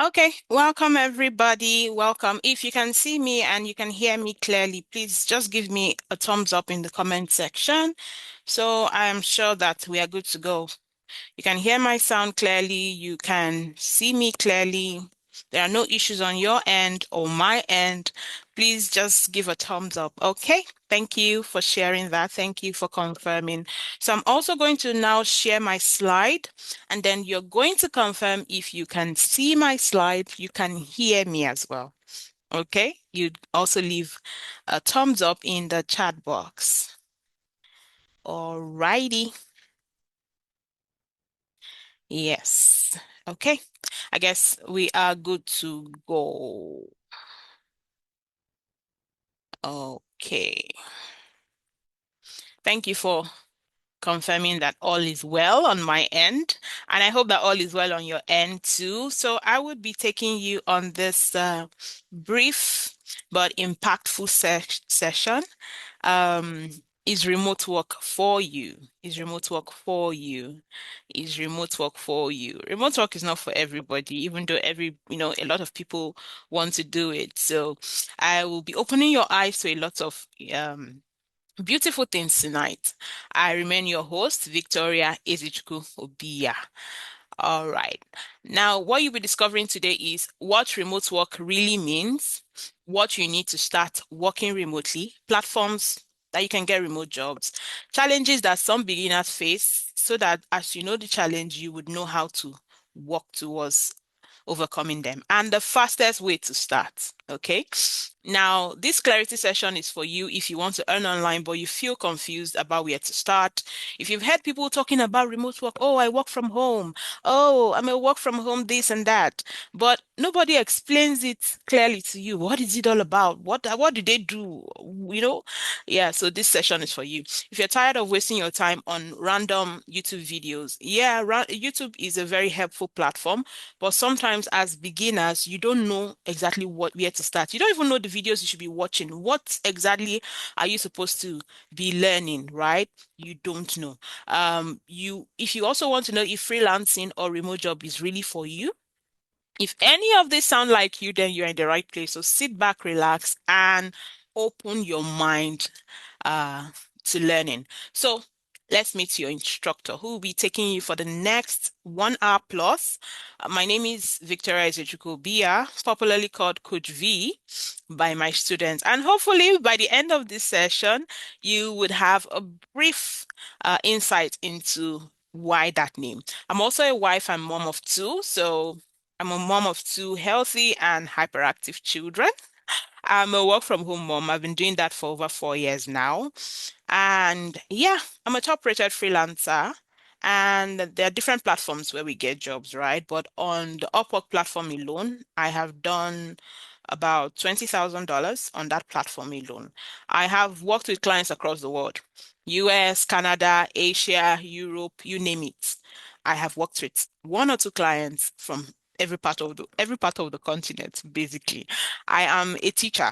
Okay, welcome everybody. Welcome. If you can see me and you can hear me clearly, please just give me a thumbs up in the comment section. So I am sure that we are good to go. You can hear my sound clearly. You can see me clearly. There are no issues on your end or my end. Please just give a thumbs up. Okay. Thank you for sharing that. Thank you for confirming. So I'm also going to now share my slide, and then you're going to confirm if you can see my slide, you can hear me as well. Okay. You'd also leave a thumbs up in the chat box. All righty. Yes. Okay. I guess we are good to go. Okay. Thank you for confirming that all is well on my end. And I hope that all is well on your end too. So I would be taking you on this brief but impactful session. Um, is remote work for you? Is remote work for you? Is remote work for you? Remote work is not for everybody, even though a lot of people want to do it. So I will be opening your eyes to a lot of beautiful things tonight. I remain your host, Victoria Ezichukwu Obiya. All right. Now, what you'll be discovering today is what remote work really means, what you need to start working remotely, platforms that you can get remote jobs, challenges that some beginners face, so that as you know the challenge, you would know how to work towards overcoming them, and the fastest way to start. Okay. Now, this clarity session is for you if you want to earn online, but you feel confused about where to start. If you've heard people talking about remote work, oh, I work from home. Oh, I'm a work from home, this and that. But nobody explains it clearly to you. What is it all about? What do they do? You know? Yeah, so this session is for you. If you're tired of wasting your time on random YouTube videos, yeah, YouTube is a very helpful platform, but sometimes as beginners, you don't know exactly where to start. You don't even know the videos you should be watching. What exactly are you supposed to be learning, right? You don't know. If you also want to know if freelancing or remote job is really for you, if any of this sound like you, then you're in the right place. So sit back, relax, and open your mind uh, to learning. So let's meet your instructor who will be taking you for the next 1 hour plus. My name is Victoria Ezechukwu Bia, popularly called Coach V by my students. And hopefully by the end of this session, you would have a brief insight into why that name. I'm also a wife and mom of two, so I'm a mom of two healthy and hyperactive children. I'm a work from home mom. I've been doing that for over 4 years now. And yeah, I'm a top-rated freelancer. And there are different platforms where we get jobs, right? But on the Upwork platform alone, I have done about $20,000 on that platform alone. I have worked with clients across the world, US, Canada, Asia, Europe, you name it. I have worked with one or two clients from every part of the continent, basically. I am a teacher.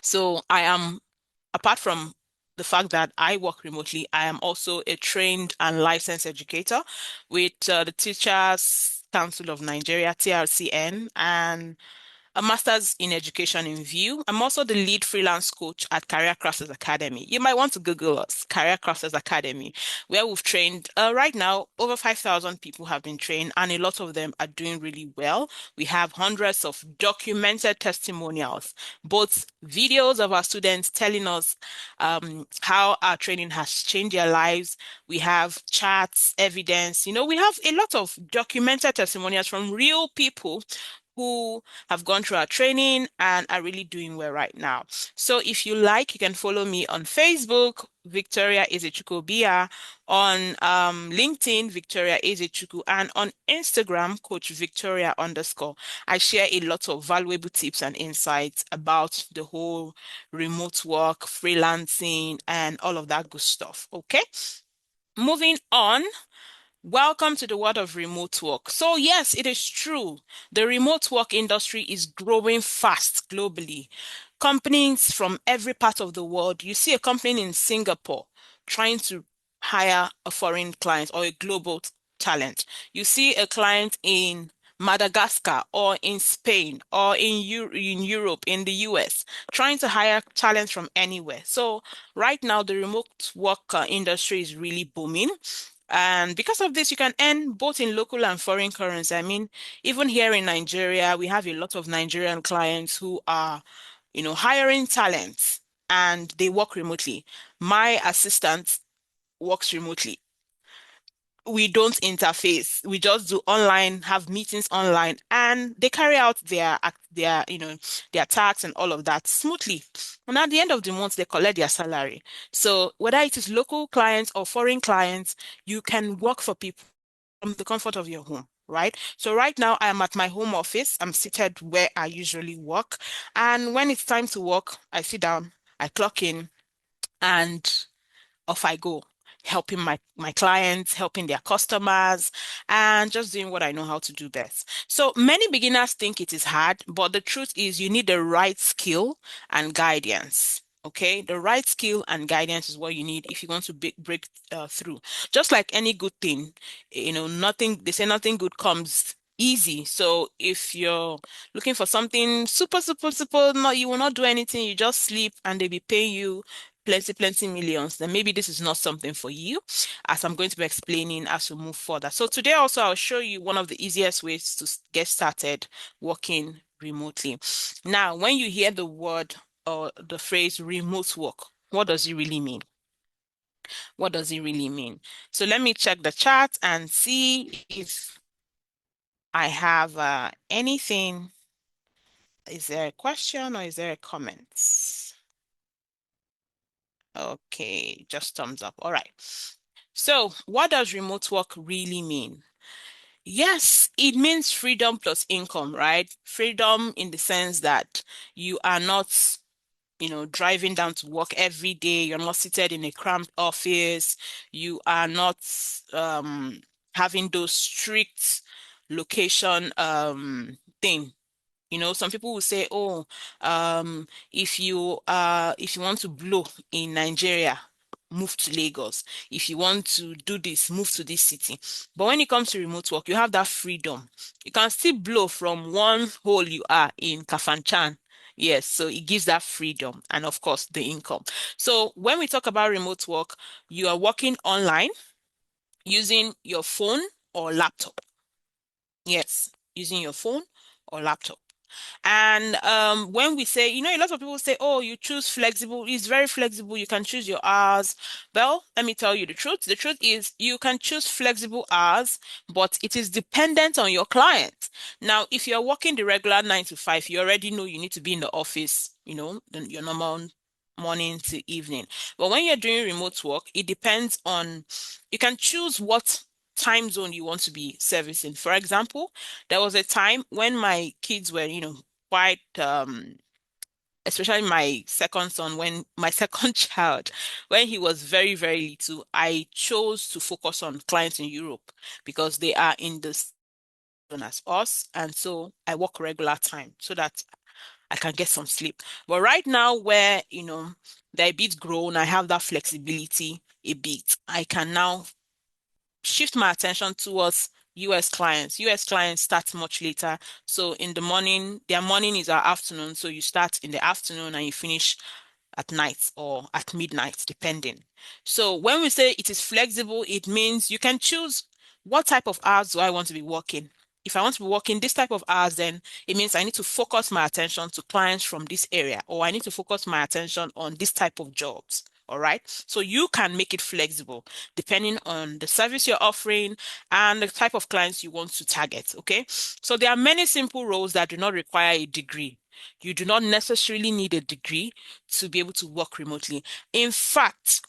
So I am, apart from the fact that I work remotely, I am also a trained and licensed educator with the Teachers Council of Nigeria, TRCN, and a master's in education in view. I'm also the lead freelance coach at Career Crafters Academy. You might want to Google us, Career Crafters Academy, where we've trained right now over 5,000 people have been trained, and a lot of them are doing really well. We have hundreds of documented testimonials, both videos of our students telling us how our training has changed their lives. We have charts, evidence. We have a lot of documented testimonials from real people who have gone through our training and are really doing well right now. So if you like, you can follow me on Facebook, Victoria Ezechukwu Bia, on LinkedIn, Victoria Ezechukwu, and on Instagram, Coach Victoria _. I share a lot of valuable tips and insights about the whole remote work, freelancing, and all of that good stuff. Okay. Moving on. Welcome to the world of remote work. So yes, it is true. The remote work industry is growing fast globally. Companies from every part of the world. You see a company in Singapore trying to hire a foreign client or a global talent. You see a client in Madagascar or in Spain or in Europe, in the US, trying to hire talent from anywhere. So right now, the remote work industry is really booming. And because of this, you can earn both in local and foreign currency. I mean, even here in Nigeria, we have a lot of Nigerian clients who are, hiring talent and they work remotely. My assistant works remotely. We don't interface. We just do online, have meetings online, and they carry out their tasks and all of that smoothly. And at the end of the month, they collect their salary. So whether it is local clients or foreign clients, you can work for people from the comfort of your home. Right. So right now I am at my home office. I'm seated where I usually work. And when it's time to work, I sit down, I clock in, and off I go, helping my clients, helping their customers, and just doing what I know how to do best. So many beginners think it is hard, but the truth is you need the right skill and guidance. Okay, the right skill and guidance is what you need if you want to break through. Just like any good thing, nothing, they say nothing good comes easy. So if you're looking for something super, super, super, no, you will not do anything, you just sleep and they be paying you plenty millions, then maybe this is not something for you, as I'm going to be explaining as we move further. So today also I'll show you one of the easiest ways to get started working remotely. Now, when you hear the word or the phrase remote work, what does it really mean? What does it really mean? So let me check the chat and see if I have anything. Is there a question or is there a comment? Okay, just thumbs up. All right. So, what does remote work really mean? Yes, it means freedom plus income, right? Freedom in the sense that you are not, driving down to work every day. You're not seated in a cramped office. You are not having those strict location thing. Some people will say, oh, if you want to blow in Nigeria, move to Lagos. If you want to do this, move to this city. But when it comes to remote work, you have that freedom. You can still blow from one hole you are in Kafanchan. Yes, so it gives that freedom and of course the income. So when we talk about remote work, you are working online using your phone or laptop. Yes, using your phone or laptop. And when we say, a lot of people say, oh, you choose flexible, it's very flexible, you can choose your hours. Well, let me tell you the truth. The truth is you can choose flexible hours, but it is dependent on your client. Now, if you're working the regular 9 to 5, you already know you need to be in the office, your normal morning to evening. But when you're doing remote work, it depends on, you can choose what time zone you want to be servicing. For example, there was a time when my kids were, quite especially my second son, when my second child, when he was very, very little, I chose to focus on clients in Europe because they are in the same zone as us. And so I work regular time so that I can get some sleep. But right now, where, they're a bit grown, I have that flexibility a bit. I can now shift my attention towards US clients. US clients start much later. So in the morning, their morning is our afternoon. So you start in the afternoon and you finish at night or at midnight, depending. So when we say it is flexible, it means you can choose what type of hours do I want to be working. If I want to be working this type of hours, then it means I need to focus my attention to clients from this area, or I need to focus my attention on this type of jobs. All right. So you can make it flexible depending on the service you're offering and the type of clients you want to target. Okay. So there are many simple roles that do not require a degree. You do not necessarily need a degree to be able to work remotely. In fact,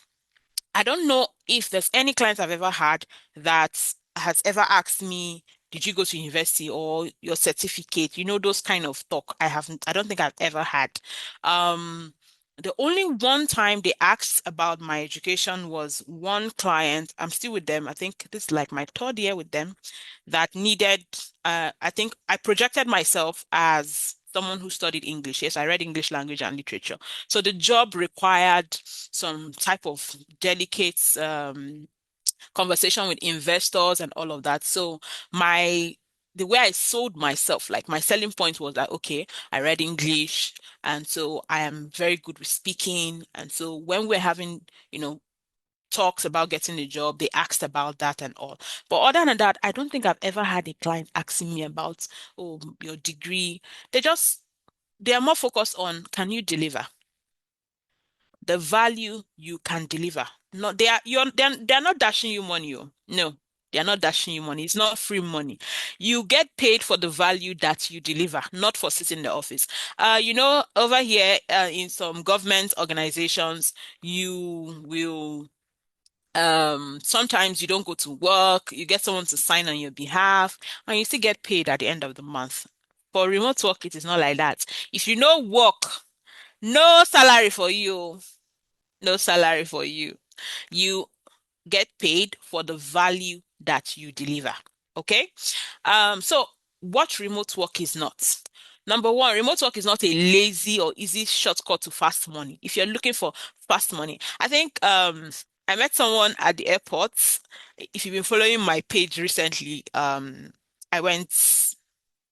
I don't know if there's any client I've ever had that has ever asked me, did you go to university or your certificate? Those kind of talk. I don't think I've ever had. Um, the only one time they asked about my education was one client. I'm still with them. I think this is like my third year with them that needed, I think I projected myself as someone who studied English. Yes, I read English language and literature. So the job required some type of delicate conversation with investors and all of that. So my the way I sold myself, like my selling point was that, okay, I read English, and so I am very good with speaking. And so when we're having, you know, talks about getting a job, they asked about that and all. But other than that, I don't think I've ever had a client asking me about, oh, your degree. They just, they are more focused on, can you deliver the value you can deliver? No, they're not dashing you money. Oh. No, they're not dashing you money. It's not free money. You get paid for the value that you deliver, not for sitting in the office. Over here, in some government organizations, you will sometimes you don't go to work, you get someone to sign on your behalf, and you still get paid at the end of the month. For remote work, it is not like that. If you no work, no salary for you, no salary for you. You get paid for the value that you deliver. Okay? So what remote work is not? Number one, remote work is not a lazy or easy shortcut to fast money. If you're looking for fast money, I think I met someone at the airport. If you've been following my page recently, I went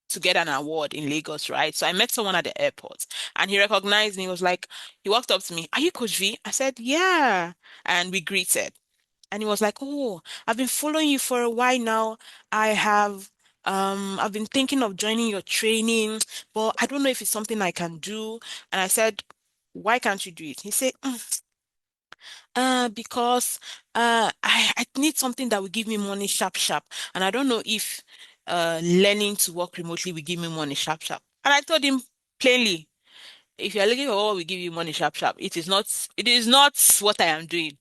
to get an award in Lagos, right? So I met someone at the airport and he recognized me. He was like, he walked up to me, "Are you Coach V?" I said, "Yeah." And we greeted. And he was like, "Oh, I've been following you for a while now. I have I've been thinking of joining your training, but I don't know if it's something I can do." And I said, "Why can't you do it?" He said, because I need something that will give me money sharp sharp. And I don't know if learning to work remotely will give me money sharp sharp." And I told him plainly, if you're looking for what will give you money sharp sharp, it is not what I am doing.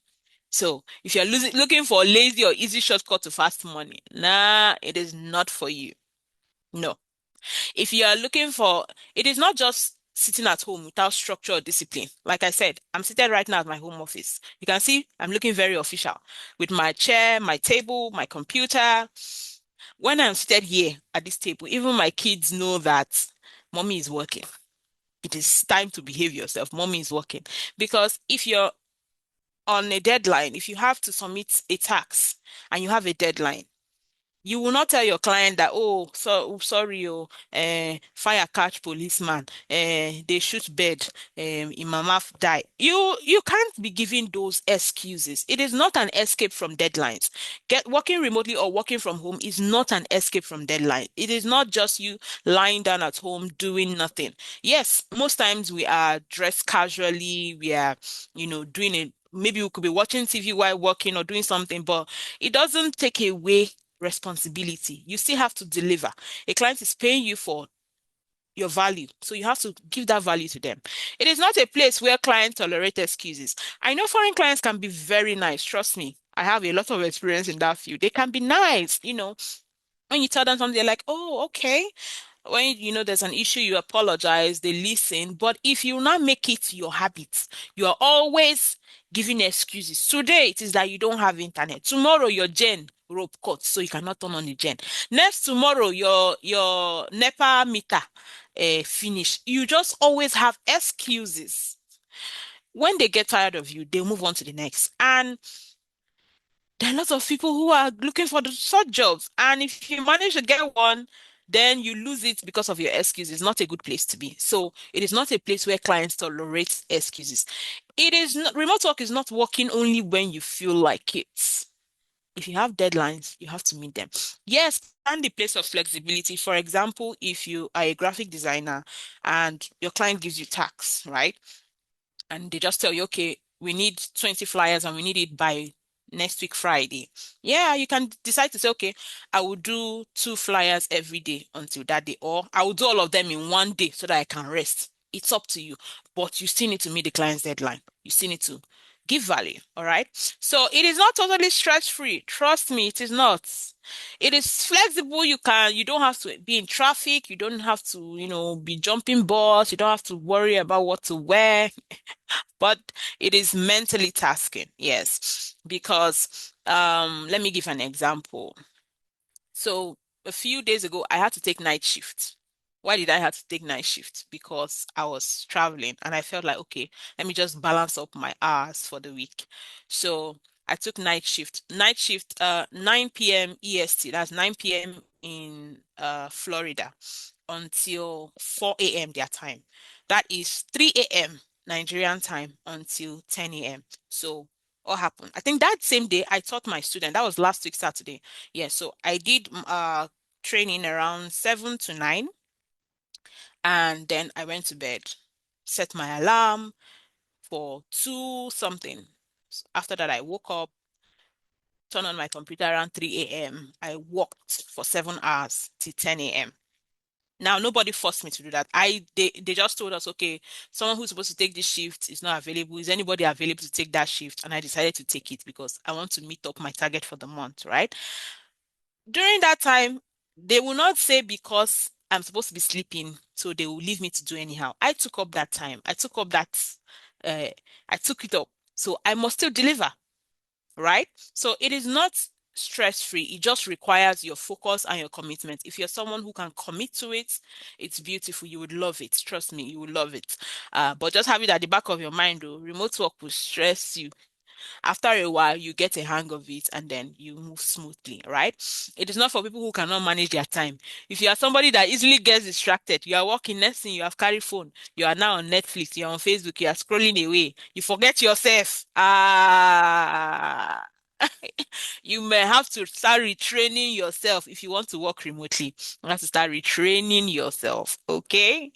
So if you're looking for a lazy or easy shortcut to fast money, nah, it is not for you. No. If you are looking for, it is not just sitting at home without structure or discipline. Like I said, I'm seated right now at my home office. You can see I'm looking very official with my chair, my table, my computer. When I'm seated here at this table, even my kids know that mommy is working. It is time to behave yourself. Mommy is working. Because if you're on a deadline, if you have to submit a tax and you have a deadline, you will not tell your client that, oh, so sorry, oh, fire catch policeman, they shoot bird, Imama die. You can't be giving those excuses. It is not an escape from deadlines. Get working remotely or working from home is not an escape from deadline. It is not just you lying down at home doing nothing. Yes, most times we are dressed casually, we are, doing it. Maybe we could be watching TV while working or doing something, but it doesn't take away responsibility. You still have to deliver. A client is paying you for your value, so you have to give that value to them. It is not a place where clients tolerate excuses. I know foreign clients can be very nice. Trust me. I have a lot of experience in that field. They can be nice, when you tell them something, they're like, "Oh, okay." When there's an issue, you apologize, they listen. But if you not make it your habit, you are always giving excuses. Today it is that you don't have internet. Tomorrow your gen rope cut, so you cannot turn on the gen. Next tomorrow your NEPA meter finish. You just always have excuses. When they get tired of you, they move on to the next. And there are lots of people who are looking for the short jobs. And if you manage to get one, then you lose it because of your excuses. It's not a good place to be. So it is not a place where clients tolerate excuses. It is not, remote work is not working only when you feel like it. If you have deadlines, you have to meet them. Yes, and the place of flexibility. For example, if you are a graphic designer and your client gives you tax, right? And they just tell you, okay, we need 20 flyers and we need it by next week, Friday. Yeah, you can decide to say, okay, I will do 2 flyers every day until that day, or I will do all of them in one day so that I can rest. It's up to you, but you still need to meet the client's deadline. You still need to give value. All right. So it is not totally stress-free. Trust me, it is not. It is flexible. You don't have to be in traffic. You don't have to, be jumping bus. You don't have to worry about what to wear, but it is mentally tasking, yes. Because let me give an example. So a few days ago, I had to take night shift. Why did I have to take night shift? Because I was traveling and I felt like, okay, let me just balance up my hours for the week. So I took night shift. Night shift, 9 p.m. EST. That's 9 p.m. in Florida until 4 a.m. their time. That is 3 a.m. Nigerian time until 10 a.m. So what happened? I think that same day I taught my student. That was last week Saturday. Yeah, so I did training around 7 to 9, and then I went to bed. Set my alarm for 2 something. After that, I woke up, turned on my computer around 3 a.m. I worked for 7 hours till 10 a.m. Now, nobody forced me to do that. They just told us, okay, someone who's supposed to take this shift is not available. Is anybody available to take that shift? And I decided to take it because I want to meet up my target for the month, right? During that time, they will not say because I'm supposed to be sleeping, so they will leave me to do anyhow. I took up that time. Uh, I took it up. So I must still deliver, right? So it is not stress-free. It just requires your focus and your commitment. If you're someone who can commit to it, it's beautiful. You would love it. Trust me, you would love it. But just have it at the back of your mind, though. Remote work will stress you. After a while, you get a hang of it and then you move smoothly, right? It is not for people who cannot manage their time. If you are somebody that easily gets distracted, you are working, next thing you have carried phone, you are now on Netflix, you're on Facebook, you are scrolling away, you forget yourself. You may have to start retraining yourself if you want to work remotely. You have to start retraining yourself, okay?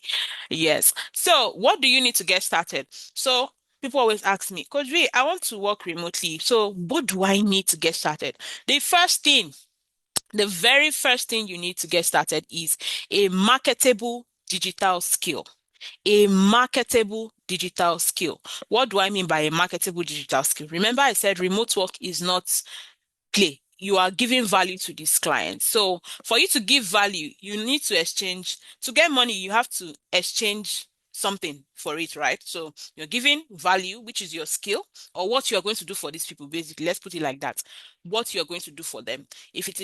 Yes. So, what do you need to get started? So, people always ask me, Coach V, I want to work remotely. So, what do I need to get started? The first thing, the very first thing you need to get started is a marketable digital skill. A marketable digital skill. What do I mean by a marketable digital skill? Remember, I said remote work is not play. You are giving value to this client. So for you to give value, you need to exchange. To get money, you have to exchange something for it, right? So you're giving value, which is your skill, or what you're going to do for these people, basically. Let's put it like that. What you're going to do for them. If it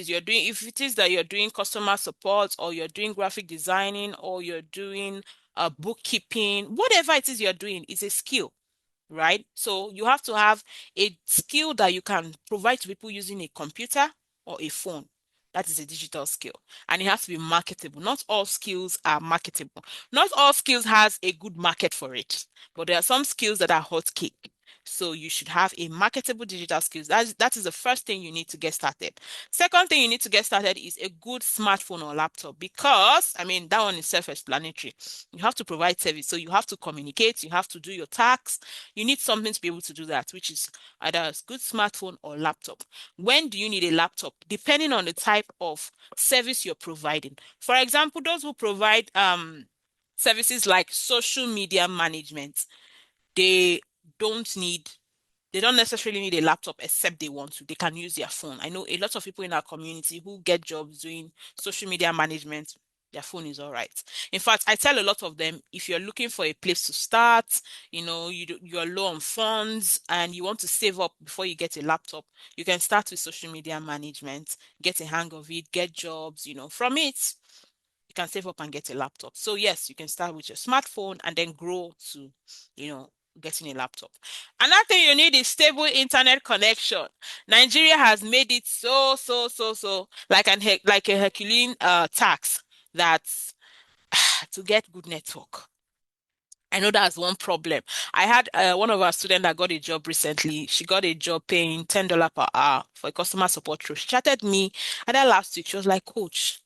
is that you're doing customer support, or you're doing graphic designing, or you're doing bookkeeping, whatever it is you're doing is a skill, right? So you have to have a skill that you can provide to people using a computer or a phone. That is a digital skill. And it has to be marketable. Not all skills are marketable. Not all skills has a good market for it. But there are some skills that are hot cake. So you should have a marketable digital skills. That is the first thing you need to get started. Second thing you need to get started is a good smartphone or laptop because, I mean, that one is self-explanatory. You have to provide service. So you have to communicate, you have to do your tasks, you need something to be able to do that, which is either a good smartphone or laptop. When do you need a laptop? Depending on the type of service you're providing. For example, those who provide services like social media management, they don't need they don't necessarily need a laptop except they want to. They can use their phone. I know a lot of people in our community who get jobs doing social media management, their phone is all right. In fact, I tell a lot of them, if you're looking for a place to start, you're low on funds and you want to save up before you get a laptop, you can start with social media management, get a hang of it, get jobs, from it you can save up and get a laptop. So yes, you can start with your smartphone and then grow to, you know, getting a laptop. Another thing you need is stable internet connection. Nigeria has made it so like a Herculean tax that to get good network. I know that's one problem. I had one of our students that got a job recently. She got a job paying $10 per hour for a customer support role. She chatted me, and then last week she was like, "Coach,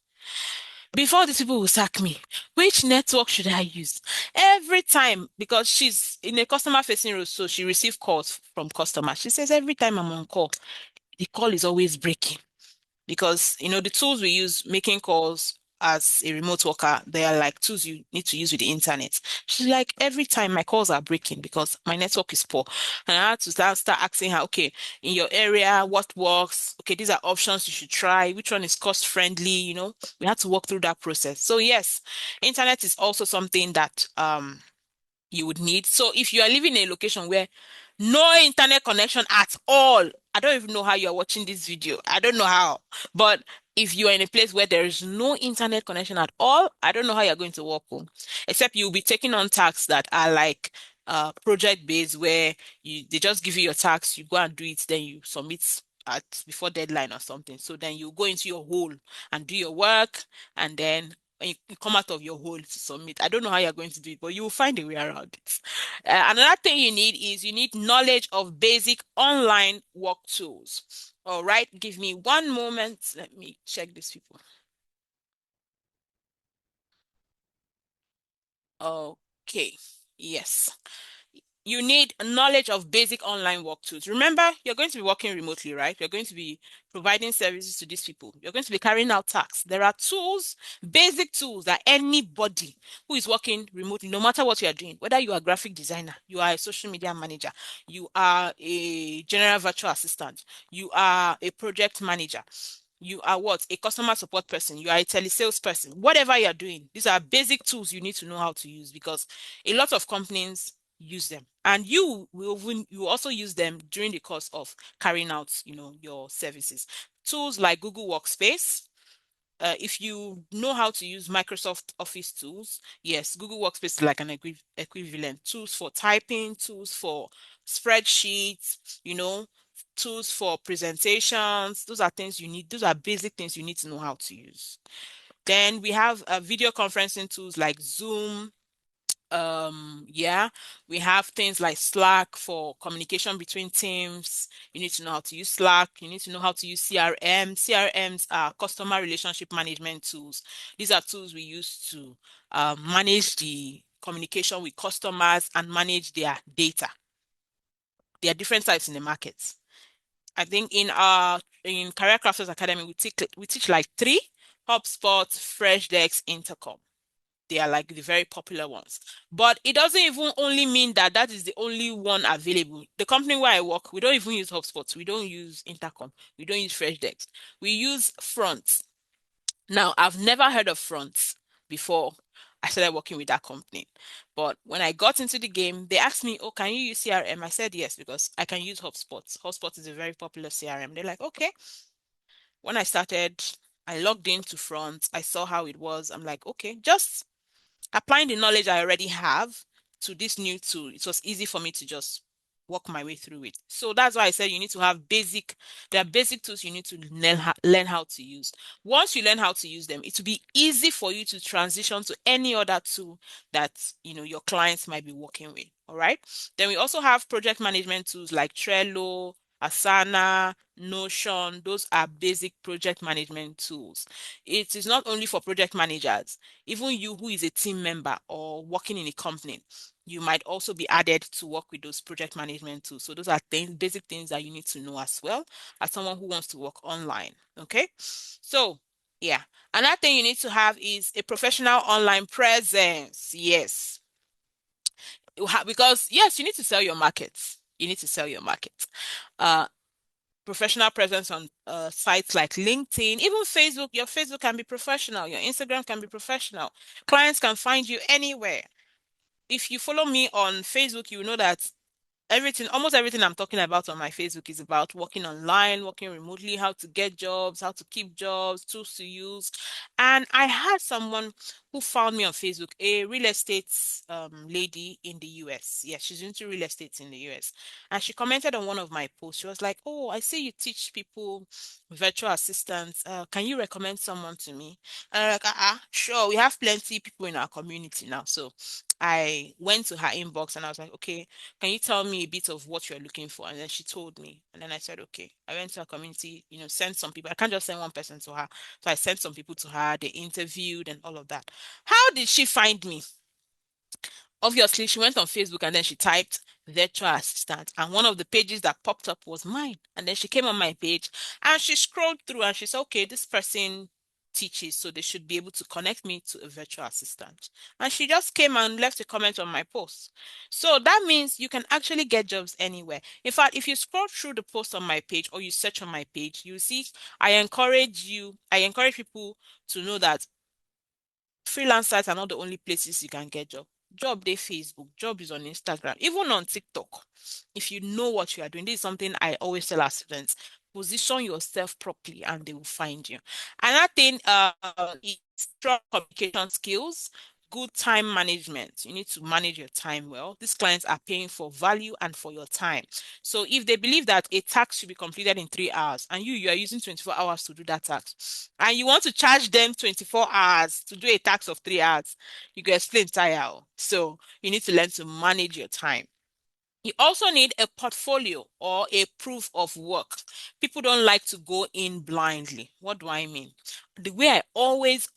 before these people will sack me, which network should I use?" Every time, because she's in a customer facing role, so she receives calls from customers. She says, every time I'm on call, the call is always breaking because the tools we use making calls as a remote worker, they are like tools you need to use with the internet. She's like, every time my calls are breaking because my network is poor. And I had to start asking her, okay, in your area, what works? Okay, these are options you should try. Which one is cost friendly? We had to walk through that process. So yes, internet is also something that you would need. So if you are living in a location where no internet connection at all, I don't even know how you're watching this video. I don't know how. But if you are in a place where there is no internet connection at all, I don't know how you're going to work home. Except you'll be taking on tasks that are like project based where they just give you your task, you go and do it, then you submit at before deadline or something. So then you go into your hole and do your work, and then when you come out of your hole to submit. I don't know how you're going to do it, but you will find a way around it. Another thing you need is you need knowledge of basic online work tools. All right, give me one moment. Let me check these people. Okay, yes. You need knowledge of basic online work tools. Remember, you're going to be working remotely, right? You're going to be providing services to these people. You're going to be carrying out tasks. There are tools, basic tools that anybody who is working remotely, no matter what you are doing, whether you are a graphic designer, you are a social media manager, you are a general virtual assistant, you are a project manager, you are what? A customer support person, you are a telesales person, whatever you're doing, these are basic tools you need to know how to use because a lot of companies use them and you also use them during the course of carrying out your services. Tools like Google Workspace, if you know how to use Microsoft Office tools, yes, Google Workspace is like an equivalent. Tools for typing, tools for spreadsheets, tools for presentations. Those are things you need. Those are basic things you need to know how to use. Then we have video conferencing tools like Zoom. Yeah, we have things like Slack for communication between teams. You need to know how to use Slack. You need to know how to use CRM. CRMs are customer relationship management tools. These are tools we use to manage the communication with customers and manage their data. There are different types in the market. I think in Career Crafters Academy we teach like three: HubSpot, Freshdesk, Intercom. They are like the very popular ones. But it doesn't even only mean that that is the only one available. The company where I work, we don't even use HubSpot. We don't use Intercom. We don't use Freshdesk. We use Front. Now, I've never heard of Front before I started working with that company. But when I got into the game, they asked me, "Oh, can you use CRM?" I said yes, because I can use HubSpot. HubSpot is a very popular CRM. They're like, "Okay." When I started, I logged into Front. I saw how it was. I'm like, "Okay, just applying the knowledge I already have to this new tool, it was easy for me to just work my way through it." So that's why I said you need to have there are basic tools you need to learn how to use. Once you learn how to use them, it will be easy for you to transition to any other tool that, your clients might be working with. All right. Then we also have project management tools like Trello, Asana, Notion. Those are basic project management tools. It is not only for project managers. Even you who is a team member or working in a company, you might also be added to work with those project management tools. So those are things, basic things that you need to know as well as someone who wants to work online. Okay. So yeah. Another thing you need to have is a professional online presence. Yes. Because yes, you need to sell your markets. You need to sell your market. Uh, Professional presence on sites like LinkedIn, even Facebook. Your Facebook can be professional. Your Instagram can be professional. Clients can find you anywhere. If you follow me on Facebook, you know that almost everything I'm talking about on my Facebook is about working online, working remotely, how to get jobs, how to keep jobs, tools to use. And I had someone who found me on Facebook, a real estate lady in the US. Yeah, she's into real estate in the US. And she commented on one of my posts. She was like, "Oh, I see you teach people virtual assistants. Can you recommend someone to me?" And I'm like, sure, we have plenty people in our community now. So I went to her inbox and I was like, "Okay, can you tell me a bit of what you're looking for?" And then she told me. And then I said, "Okay." I went to her community, sent some people. I can't just send one person to her. So I sent some people to her. They interviewed and all of that. How did she find me? Obviously, she went on Facebook and then she typed virtual assistant. And one of the pages that popped up was mine. And then she came on my page and she scrolled through and she said, "Okay, this person teaches, so they should be able to connect me to a virtual assistant." And she just came and left a comment on my post. So that means you can actually get jobs anywhere. In fact, if you scroll through the post on my page or you search on my page, you see I encourage people to know that freelance sites are not the only places you can get job. Job dey Facebook, job is on Instagram, even on TikTok. If you know what you are doing, this is something I always tell our students. Position yourself properly and they will find you. Another thing is strong communication skills. good time management. You need to manage your time well. These clients are paying for value and for your time. So if they believe that a task should be completed in 3 hours and you are using 24 hours to do that task, and you want to charge them 24 hours to do a task of 3 hours, you go explain tire. So you need to learn to manage your time. You also need a portfolio or a proof of work. People don't like to go in blindly. What do I mean? The way I always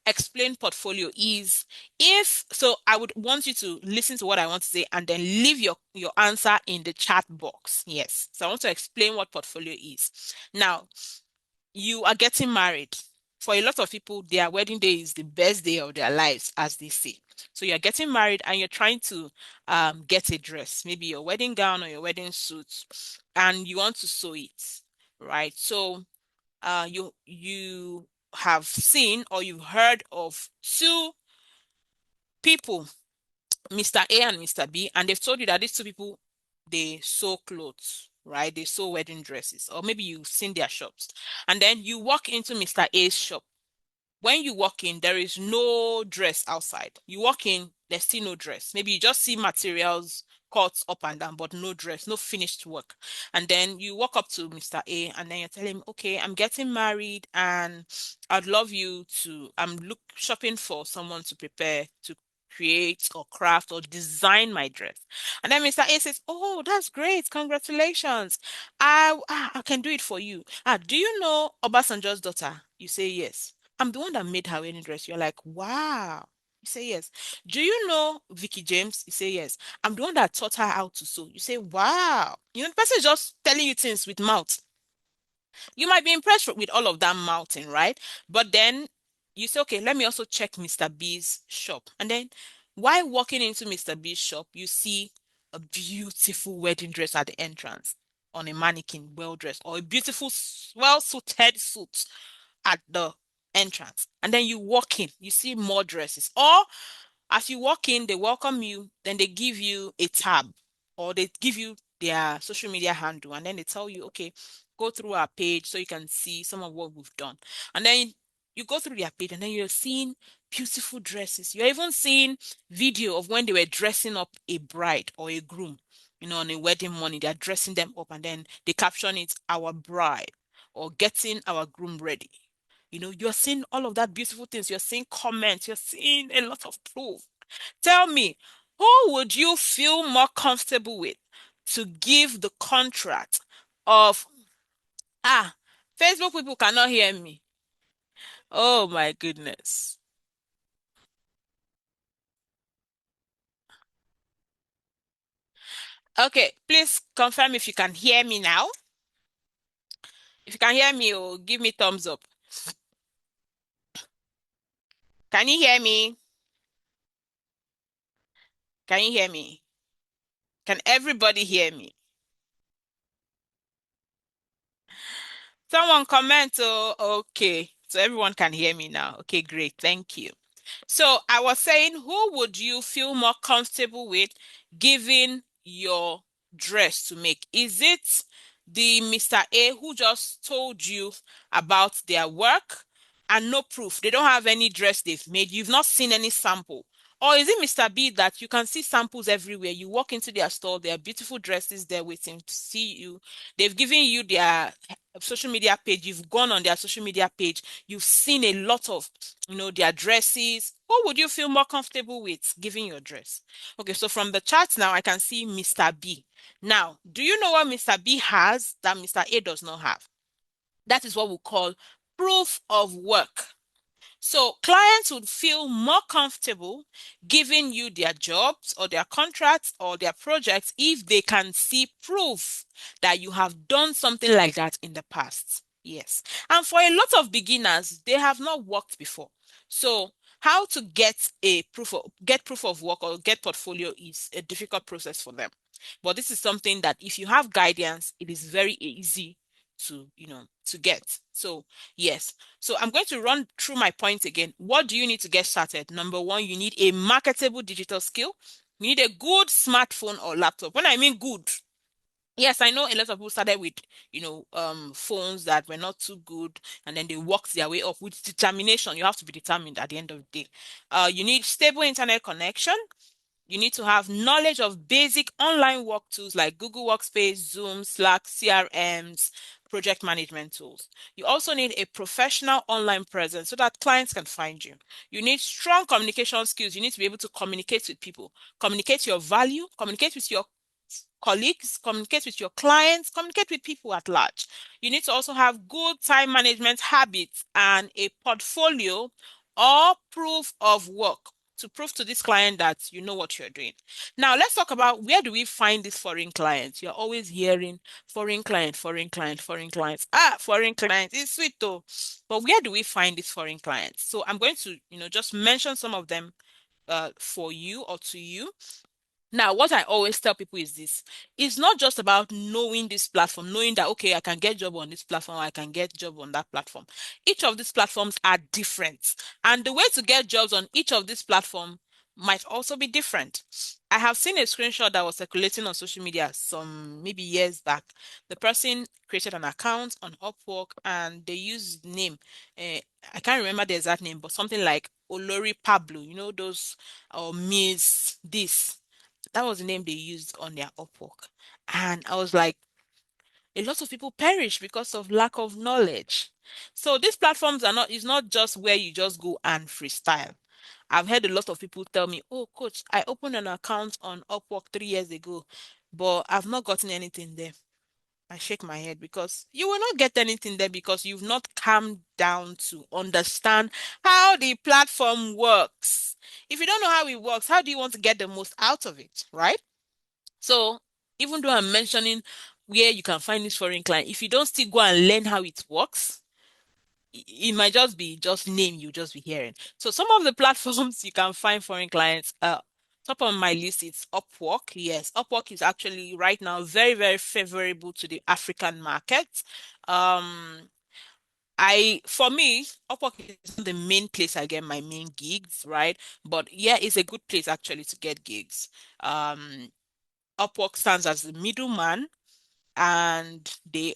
explain portfolio is, if so, I would want you to listen to what I want to say and then leave your answer in the chat box. Yes. So I want to explain what portfolio is. Now, you are getting married. For a lot of people, their wedding day is the best day of their lives, as they say. So you're getting married and you're trying to get a dress, maybe your wedding gown or your wedding suit, and you want to sew it, right? So you have seen or you've heard of two people, Mr. A and Mr. B, and they've told you that these two people, they sew clothes, right? They sew wedding dresses, or maybe you've seen their shops. And then you walk into Mr. A's shop. When you walk in, there is no dress outside. You walk in, there's still no dress. Maybe you just see materials cut up and down, but no dress, no finished work. And then you walk up to Mr. A and then you tell him, okay, I'm getting married and I'd love you to, I'm look shopping for someone to prepare to create or craft or design my dress. And then Mr. A says, oh, that's great. Congratulations. I can do it for you. Do you know Obasanjo's daughter? You say yes. I'm the one that made her wedding dress. You're like, wow. You say yes. Do you know Vicky James? You say yes. I'm the one that taught her how to sew. You say, wow. You know, the person is just telling you things with mouth. You might be impressed with all of that mouthing, right? But then you say, okay, let me also check Mr. B's shop. And then while walking into Mr. B's shop, you see a beautiful wedding dress at the entrance on a mannequin, well dressed, or a beautiful, well suited suit at the entrance. And then you walk in, you see more dresses. Or as you walk in, they welcome you, then they give you a tab or they give you their social media handle and then they tell you, okay, go through our page so you can see some of what we've done. And then you go through their page and then you're seeing beautiful dresses. You're even seeing video of when they were dressing up a bride or a groom, on a wedding morning. They're dressing them up and then they caption it, our bride, or getting our groom ready. You're seeing all of that beautiful things. You're seeing comments. You're seeing a lot of proof. Tell me, who would you feel more comfortable with to give the contract of, ah, Facebook people cannot hear me. Oh my goodness. Okay, please confirm if you can hear me now. If you can hear me, oh, give me thumbs up. Can you hear me? Can you hear me? Can everybody hear me? Someone comment, oh, okay. So everyone can hear me now. Okay, great. Thank you. So I was saying, who would you feel more comfortable with giving your dress to make? Is it the Mr. A who just told you about their work and no proof? They don't have any dress they've made. You've not seen any sample. Or is it Mr. B that you can see samples everywhere? You walk into their store, there are beautiful dresses there waiting to see you. They've given you their social media page. You've gone on their social media page. You've seen a lot of their dresses. What would you feel more comfortable with giving your dress? Okay, so from the chart now, I can see Mr. B. Now, do you know what Mr. B has that Mr. A does not have? That is what we call proof of work. So clients would feel more comfortable giving you their jobs or their contracts or their projects if they can see proof that you have done something like that in the past. Yes. And for a lot of beginners, they have not worked before. So how to get proof of work or get portfolio is a difficult process for them. But this is something that if you have guidance, it is very easy to get. So yes. So I'm going to run through my points again. What do you need to get started? Number one, you need a marketable digital skill. You need a good smartphone or laptop. When I mean good, Yes, I know a lot of people started with, phones that were not too good, and then they worked their way up with determination. You have to be determined at the end of the day. You need stable internet connection. You need to have knowledge of basic online work tools like Google Workspace, Zoom, Slack, CRMs, project management tools. You also need a professional online presence so that clients can find you. You need strong communication skills. You need to be able to communicate with people, communicate your value, communicate with your colleagues, communicate with your clients, communicate with people at large. You need to also have good time management habits and a portfolio or proof of work to prove to this client that you know what you're doing. Now, let's talk about where do we find these foreign clients? You're always hearing foreign client, foreign client, foreign clients. Foreign clients, it's sweet though. But where do we find these foreign clients? So I'm going to, just mention some of them for you or to you. Now, what I always tell people is this. It's not just about knowing this platform, knowing that, okay, I can get job on this platform, I can get job on that platform. Each of these platforms are different. And the way to get jobs on each of these platforms might also be different. I have seen a screenshot that was circulating on social media some maybe years back. The person created an account on Upwork and they used name. I can't remember the exact name, but something like Olori Pablo, those or Miss this. That was the name they used on their Upwork. And I was like, a lot of people perish because of lack of knowledge. So these platforms it's not just where you just go and freestyle. I've heard a lot of people tell me, oh, coach, I opened an account on Upwork 3 years ago, but I've not gotten anything there. I shake my head because you will not get anything there because you've not calmed down to understand how the platform works. If you don't know how it works, how do you want to get the most out of it, right? So even though I'm mentioning where you can find this foreign client, if you don't still go and learn how it works, it might just be just name you just be hearing. So some of the platforms you can find foreign clients, top of my list is Upwork. Yes, Upwork is actually right now very, very favorable to the African market. Um, for me, Upwork is not the main place I get my main gigs, right? But yeah, it's a good place actually to get gigs. Um, Upwork stands as the middleman and they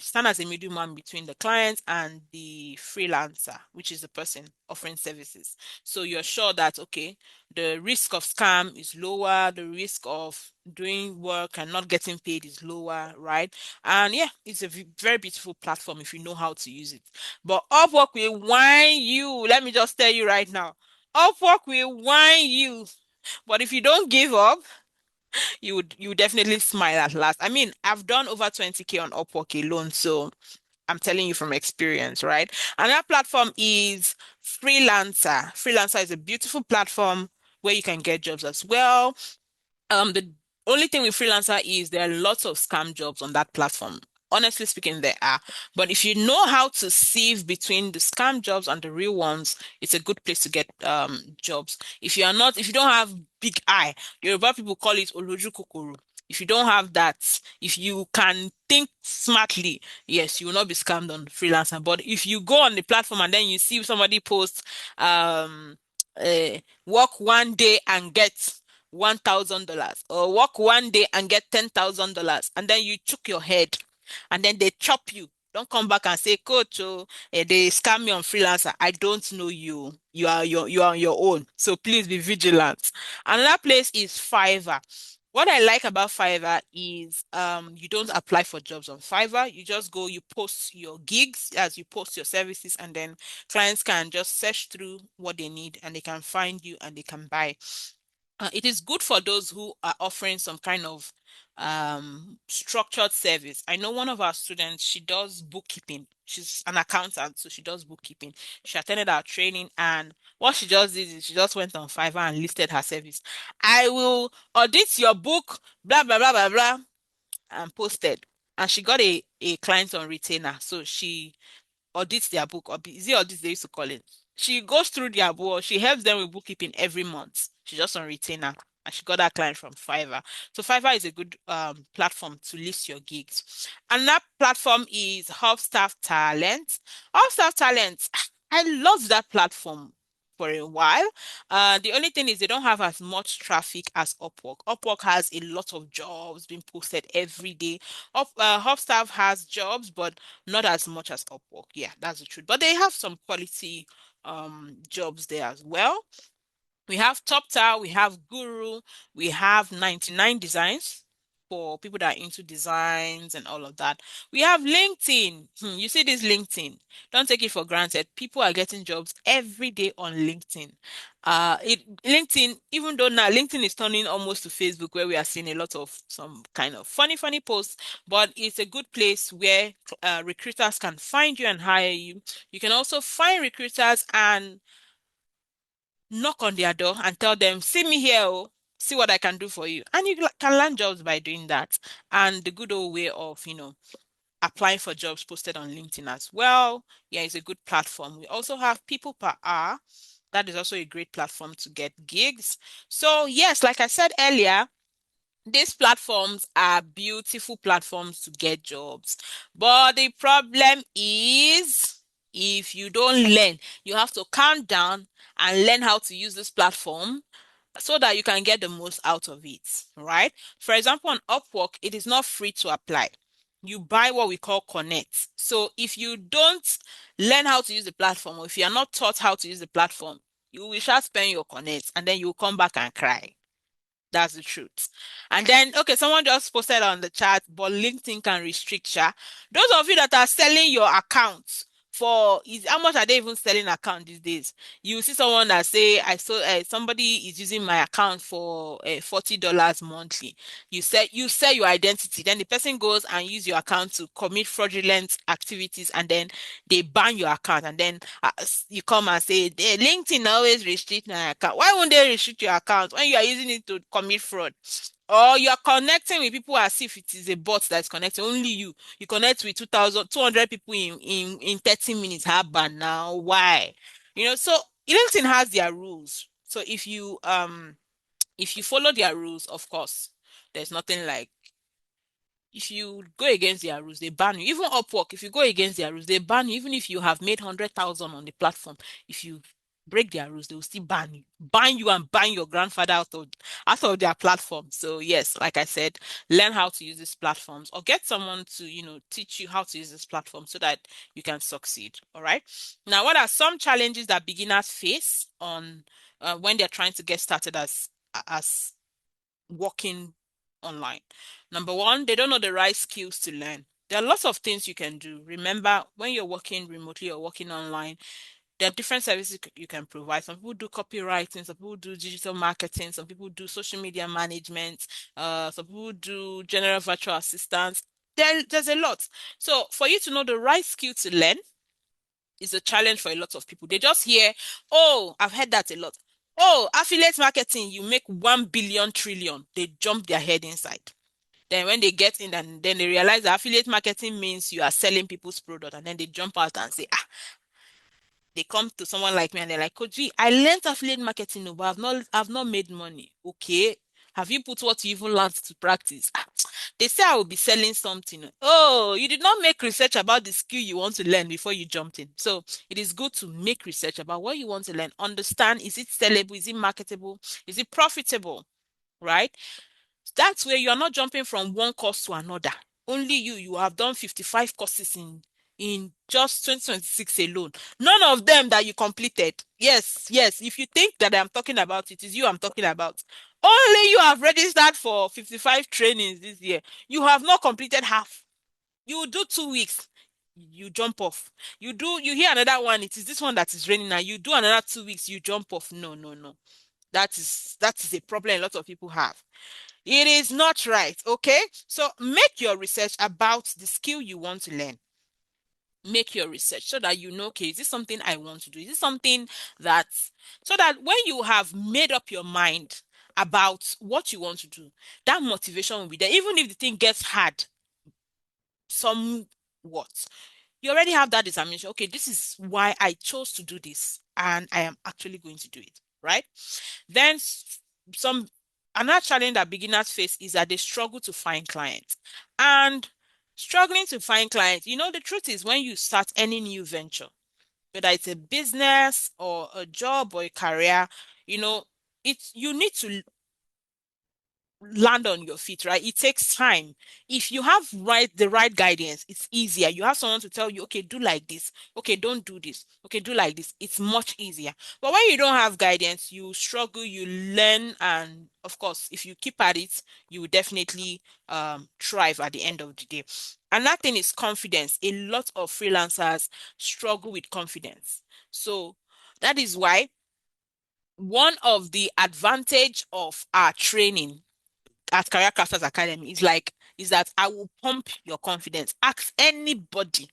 stand as a middleman between the client and the freelancer, which is the person offering services. So you're sure that okay, the risk of scam is lower, the risk of doing work and not getting paid is lower, right? And yeah, it's a very beautiful platform if you know how to use it. But Upwork will whine you. Let me just tell you right now. Upwork will whine you. But if you don't give up, you would definitely smile at last. I mean, I've done over 20K on Upwork alone, so I'm telling you from experience, right? Another platform is Freelancer. Freelancer is a beautiful platform where you can get jobs as well. The only thing with freelancer is there are lots of scam jobs on that platform. Honestly speaking, there are. But if you know how to sieve between the scam jobs and the real ones, it's a good place to get jobs. If you don't have big eye, Yoruba people call it oloju kokoro. If you don't have that, if you can think smartly, yes, you will not be scammed on freelancer. But if you go on the platform and then you see somebody post work one day and get $1,000 or work one day and get $10,000 and then you chook your head and then they chop you. Don't come back and say, Coach, they scam me on freelancer. I don't know you. You are on your own. So please be vigilant. Another place is Fiverr. What I like about Fiverr is you don't apply for jobs on Fiverr. You just go, you post your gigs as you post your services, and then clients can just search through what they need and they can find you and they can buy. It is good for those who are offering some kind of structured service. I know one of our students, she does bookkeeping. She's an accountant, so she does bookkeeping. She attended our training, and what she just did is she just went on Fiverr and listed her service. I will audit your book, blah blah blah blah blah, and posted. And she got a client on retainer. So she audits their book, or is it audits they used to call it? She goes through their book, she helps them with bookkeeping every month. She's just on retainer. And she got that client from Fiverr. So Fiverr is a good platform to list your gigs. And that platform is Hubstaff Talent. Hubstaff Talent, I love that platform. for a while. The only thing is they don't have as much traffic as Upwork. Upwork has a lot of jobs being posted every day. Hubstaff has jobs, but not as much as Upwork. Yeah, that's the truth. But they have some quality jobs there as well. We have TopTal, we have Guru, we have 99 Designs for people that are into designs and all of that. We have LinkedIn. You see this LinkedIn. Don't take it for granted. People are getting jobs every day on LinkedIn. LinkedIn, even though now LinkedIn is turning almost to Facebook, where we are seeing a lot of some kind of funny posts, but it's a good place where recruiters can find you and hire you. You can also find recruiters and knock on their door and tell them, see me here, oh, see what I can do for you. And you can land jobs by doing that. And the good old way of, applying for jobs posted on LinkedIn as well. Yeah, it's a good platform. We also have People Per Hour. That is also a great platform to get gigs. So, yes, like I said earlier, these platforms are beautiful platforms to get jobs. But the problem is if you don't learn, you have to calm down and learn how to use this platform so that you can get the most out of it, right? For example, on Upwork, it is not free to apply. You buy what we call connect. So if you don't learn how to use the platform, or if you are not taught how to use the platform, you will just spend your connect and then you will come back and cry. That's the truth. And then, okay, someone just posted on the chat, but LinkedIn can restrict ya. Those of you that are selling your accounts for is how much are they even selling account these days? You see someone that say, I saw somebody is using my account for $40 monthly. You sell your identity, then the person goes and use your account to commit fraudulent activities, and then they ban your account, and then you come and say, LinkedIn always restrict my account. Why won't they restrict your account when you are using it to commit fraud? Or you are connecting with people as if it is a bot that's connecting. Only you connect with 2,200 people in 30 minutes. How bad now? Why? So LinkedIn has their rules. So if you follow their rules, of course, there's nothing like if you go against their rules, they ban you. Even Upwork, if you go against their rules, they ban you. Even if you have made 100,000 on the platform, if you break their rules, they will still ban you and ban your grandfather out of their platform. So yes, like I said, learn how to use these platforms or get someone to teach you how to use this platform so that you can succeed. All right. Now, what are some challenges that beginners face on when they're trying to get started as working online? Number one, they don't know the right skills to learn. There are lots of things you can do. Remember, when you're working remotely or working online, there are different services you can provide. Some people do copywriting, some people do digital marketing, some people do social media management, some people do general virtual assistants. There's a lot. So for you to know the right skill to learn is a challenge for a lot of people. They just hear, oh, I've heard that a lot. Oh, affiliate marketing, you make 1 billion trillion. They jump their head inside. Then when they get in and then they realize that affiliate marketing means you are selling people's product, and then they jump out and say, they come to someone like me and they're like, Coach G, I learned affiliate marketing, but I've not made money. Okay. Have you put what you even learned to practice? They say I will be selling something. Oh, you did not make research about the skill you want to learn before you jumped in. So it is good to make research about what you want to learn. Understand, is it sellable? Is it marketable? Is it profitable? Right? That's where you are not jumping from one course to another. Only you have done 55 courses in just 2026 alone. None of them that you completed. Yes, yes. If you think that I'm talking about, it is you I'm talking about. Only you have registered for 55 trainings this year. You have not completed half. You do 2 weeks, you jump off. You hear another one, it is this one that is raining now. You do another 2 weeks, you jump off. No, no, no. That is a problem a lot of people have. It is not right, okay? So make your research about the skill you want to learn. Make your research so that you know, okay, is this something I want to do? Is this something that, so that when you have made up your mind about what you want to do, that motivation will be there. Even if the thing gets hard, somewhat, you already have that determination. Okay, this is why I chose to do this, and I am actually going to do it, right? Then some another challenge that beginners face is that they struggle to find clients. And struggling to find clients, the truth is when you start any new venture, whether it's a business or a job or a career, you know, you need to land on your feet, right? It takes time. If you have the right guidance, it's easier. You have someone to tell you, okay, do like this. Okay, don't do this. Okay, do like this. It's much easier. But when you don't have guidance, you struggle, you learn, and of course, if you keep at it, you will definitely thrive at the end of the day. And that thing is confidence. A lot of freelancers struggle with confidence. So that is why one of the advantage of our training at Career Crafters Academy is that I will pump your confidence. Ask anybody.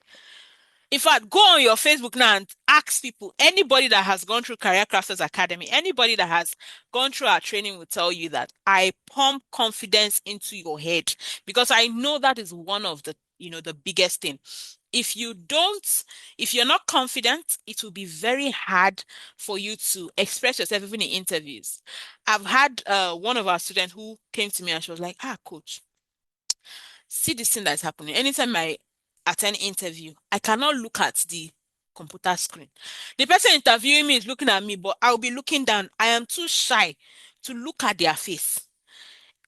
In fact, go on your Facebook now and ask people. Anybody that has gone through Career Crafters Academy, anybody that has gone through our training will tell you that I pump confidence into your head because I know that is one of the biggest thing. If you don't, if you're not confident, it will be very hard for you to express yourself even in interviews. I've had one of our students who came to me and she was like, coach, see this thing that's happening. Anytime I attend interview, I cannot look at the computer screen. The person interviewing me is looking at me, but I'll be looking down. I am too shy to look at their face.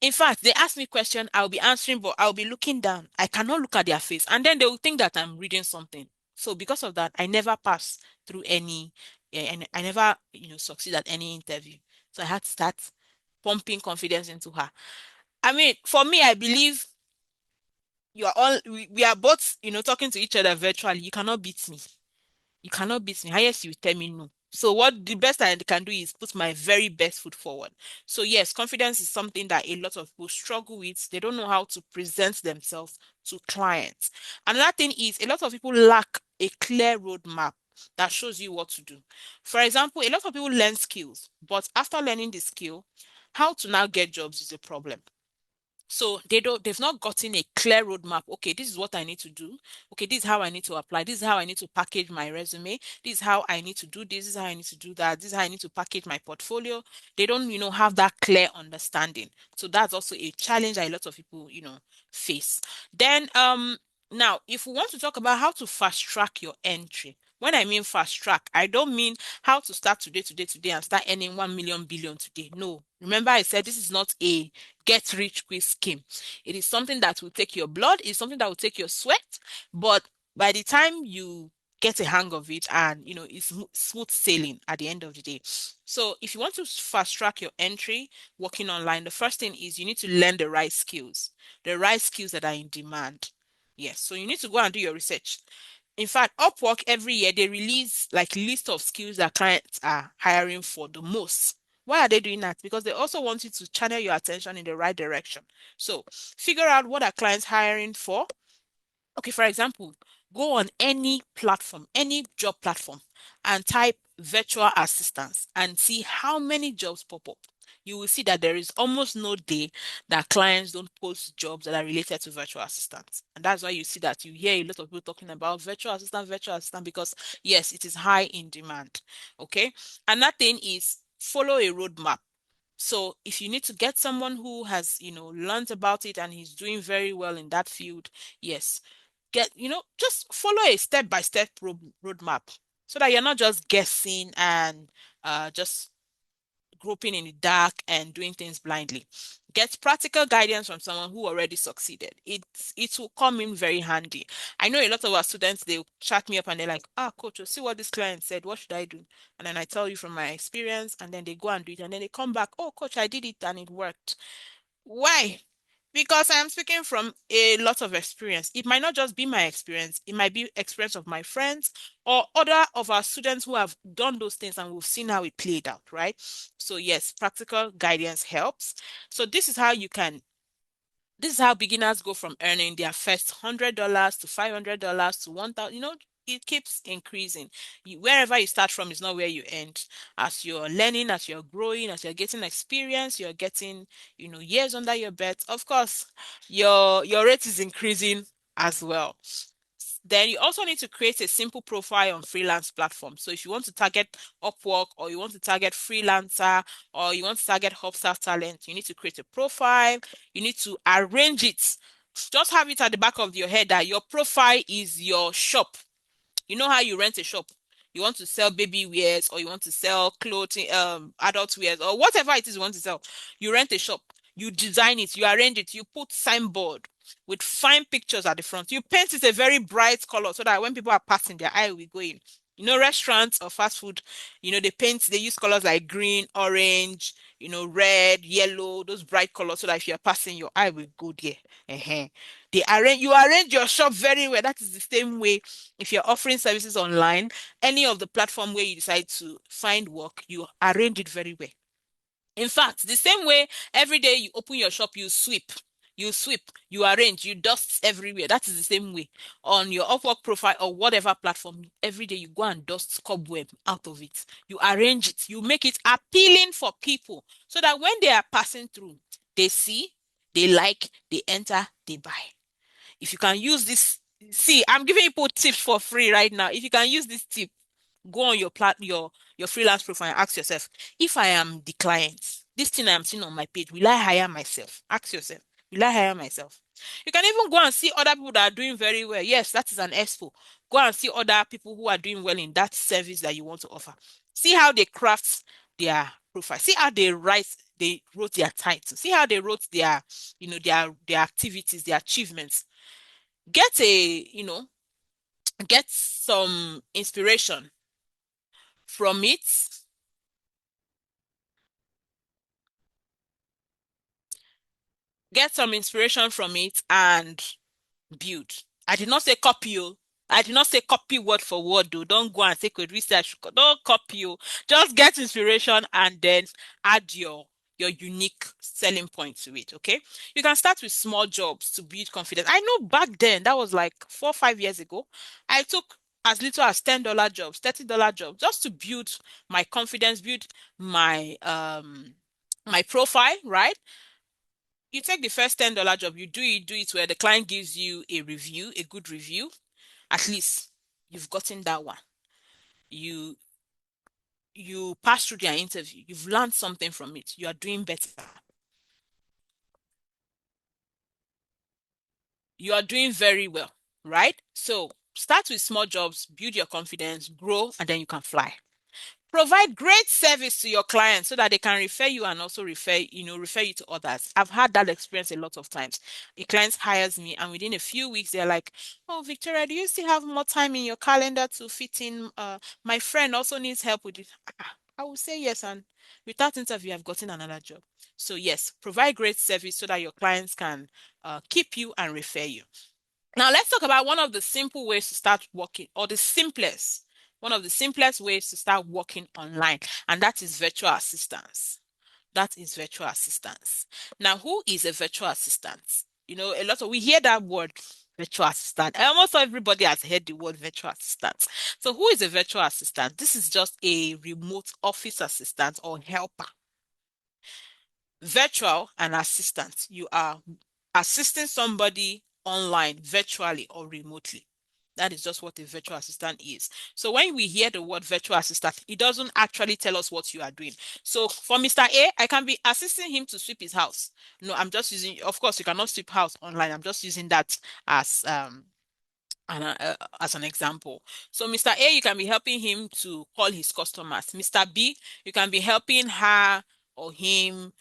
In fact, they ask me question, I'll be answering, but I'll be looking down. I cannot look at their face. And then they will think that I'm reading something. So because of that, I never pass through and I never, succeed at any interview. So I had to start pumping confidence into her. I mean, for me, I believe we are both, talking to each other virtually. You cannot beat me. You cannot beat me. Highest you tell me no. So what the best I can do is put my very best foot forward. So yes, confidence is something that a lot of people struggle with. They don't know how to present themselves to clients. Another thing is a lot of people lack a clear roadmap that shows you what to do. For example, a lot of people learn skills, but after learning the skill, how to now get jobs is a problem. So they've not gotten a clear roadmap. Okay, this is what I need to do. Okay, this is how I need to apply. This is how I need to package my resume. This is how I need to do this. This is how I need to do that. This is how I need to package my portfolio. They don't, have that clear understanding. So that's also a challenge that a lot of people, face. Then now if we want to talk about how to fast track your entry. When I mean fast track, I don't mean how to start today, and start earning 1 million billion today. No. Remember, I said this is not a get rich quick scheme. It is something that will take your blood, it's something that will take your sweat, but by the time you get a hang of it and it's smooth sailing at the end of the day. So if you want to fast track your entry working online, the first thing is you need to learn the right skills that are in demand. Yes, so you need to go and do your research. In fact, Upwork every year they release like list of skills that clients are hiring for the most. Why are they doing that? Because they also want you to channel your attention in the right direction. So figure out what are clients hiring for. Okay, for example, go on any platform, any job platform, and type virtual assistants and see how many jobs pop up. You will see that there is almost no day that clients don't post jobs that are related to virtual assistants. And that's why you see that you hear a lot of people talking about virtual assistant, because yes, it is high in demand. Okay. Another thing is follow a roadmap. So if you need to get someone who has, learned about it and he's doing very well in that field, yes, just follow a step-by-step roadmap so that you're not just guessing and just groping in the dark and doing things blindly. Get practical guidance from someone who already succeeded. It will come in very handy. I know a lot of our students, they chat me up and they're like, coach, you see what this client said, what should I do? And then I tell you from my experience, and then they go and do it, and then they come back, oh coach, I did it and it worked. Why? Because I am speaking from a lot of experience. It might not just be my experience, it might be experience of my friends or other of our students who have done those things and we've seen how it played out, right? So yes, practical guidance helps. So this is how beginners go from earning their first $100 to $500 to 1,000. It keeps increasing. Wherever you start from is not where you end. As you're learning, as you're growing, as you're getting experience, you're getting, years under your belt. Of course, your rate is increasing as well. Then you also need to create a simple profile on freelance platforms. So if you want to target Upwork, or you want to target freelancer, or you want to target Hubstaff talent, you need to create a profile. You need to arrange it. Just have it at the back of your head that your profile is your shop. You know how you rent a shop? You want to sell baby wears, or you want to sell clothing, adult wears, or whatever it is you want to sell. You rent a shop, you design it, you arrange it, you put signboard with fine pictures at the front. You paint it a very bright color so that when people are passing, their eye will go in. Restaurants or fast food, they use colors like green, orange, red, yellow, those bright colors so that if you're passing, your eye will go there. uh you arrange your shop very well. That is the same way if you're offering services online, any of the platform where you decide to find work, you arrange it very well. In fact, the same way every day you open your shop, you arrange, you dust everywhere. That is the same way on your Upwork profile or whatever platform. Every day you go and dust cobweb out of it. You arrange it, you make it appealing for people so that when they are passing through, they see, they like, they enter, they buy. If you can use this, see, I'm giving people tips for free right now. If you can use this tip, go on your freelance profile and ask yourself, if I am the client, this thing I'm seeing on my page, will I hire myself? Ask yourself, will I hire myself? You can even go and see other people that are doing very well. Yes, that is an expo. Go and see other people who are doing well in that service that you want to offer. See how they craft their profile. See how they wrote their title. See how they wrote their activities, their achievements. Get some inspiration from it. Get some inspiration from it and build. I did not say copy you. I did not say copy word for word though. Don't go and take a research. Don't copy you. Just get inspiration and then add your unique selling point to it. Okay. You can start with small jobs to build confidence. I know back then, that was like 4 or 5 years ago, I took as little as $10 jobs, $30 jobs, just to build my confidence, build my profile, right? You take the first $10 job, you do it where the client gives you a review, a good review. At least you've gotten that one. You you pass through their interview. You've learned something from it. You are doing better. You are doing very well, right? So start with small jobs, build your confidence, grow, and then you can fly. Provide great service to your clients so that they can refer you and also refer you to others. I've had that experience a lot of times. A client hires me and within a few weeks they're like, "Oh, Victoria, do you still have more time in your calendar to fit in? My friend also needs help with it." I will say yes, and without interview, I've gotten another job. So yes, provide great service so that your clients can keep you and refer you. Now, let's talk about one of the simple ways to start working, or one of the simplest ways to start working online, and that is virtual assistance. That is virtual assistance. Now, who is a virtual assistant? We hear that word virtual assistant. Almost everybody has heard the word virtual assistant. So, who is a virtual assistant? This is just a remote office assistant or helper. Virtual and assistant. You are assisting somebody online, virtually or remotely. That is just what a virtual assistant is. So when we hear the word virtual assistant, it doesn't actually tell us what you are doing. So for Mr. A, I can be assisting him to sweep his house. No, I'm just using, of course, you cannot sweep house online. I'm just using that as as an example. So Mr. A, you can be helping him to call his customers. Mr. B, you can be helping her or him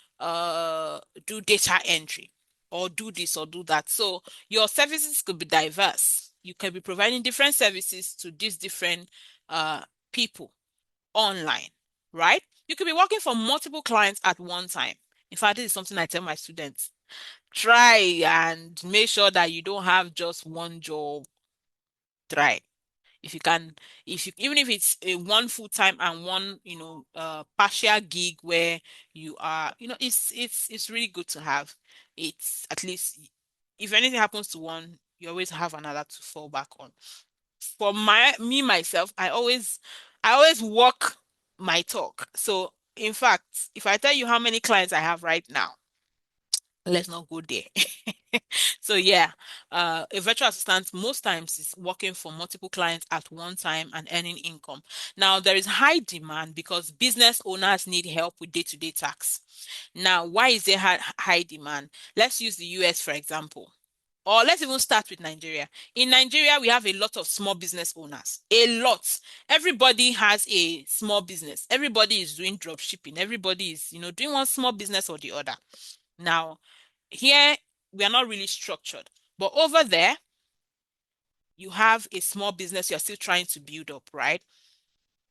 do data entry or do this or do that. So your services could be diverse. You can be providing different services to these different people online, right? You could be working for multiple clients at one time. In fact, this is something I tell my students. Try and make sure that you don't have just one job. Try. If you can, if you even if it's a one full time and one partial gig where you are, it's really good to have. It's at least, if anything happens to one, you always have another to fall back on. For myself, I always walk my talk. So in fact, if I tell you how many clients I have right now, let's not go there. So yeah, a virtual assistant most times is working for multiple clients at one time and earning income. Now there is high demand because business owners need help with day-to-day tasks. Now, why is there high demand? Let's use the US for example. Or let's even start with Nigeria. In Nigeria, we have a lot of small business owners. A lot. Everybody has a small business. Everybody is doing drop shipping. Everybody is, doing one small business or the other. Now, here we are not really structured. But over there, you have a small business you're still trying to build up, right?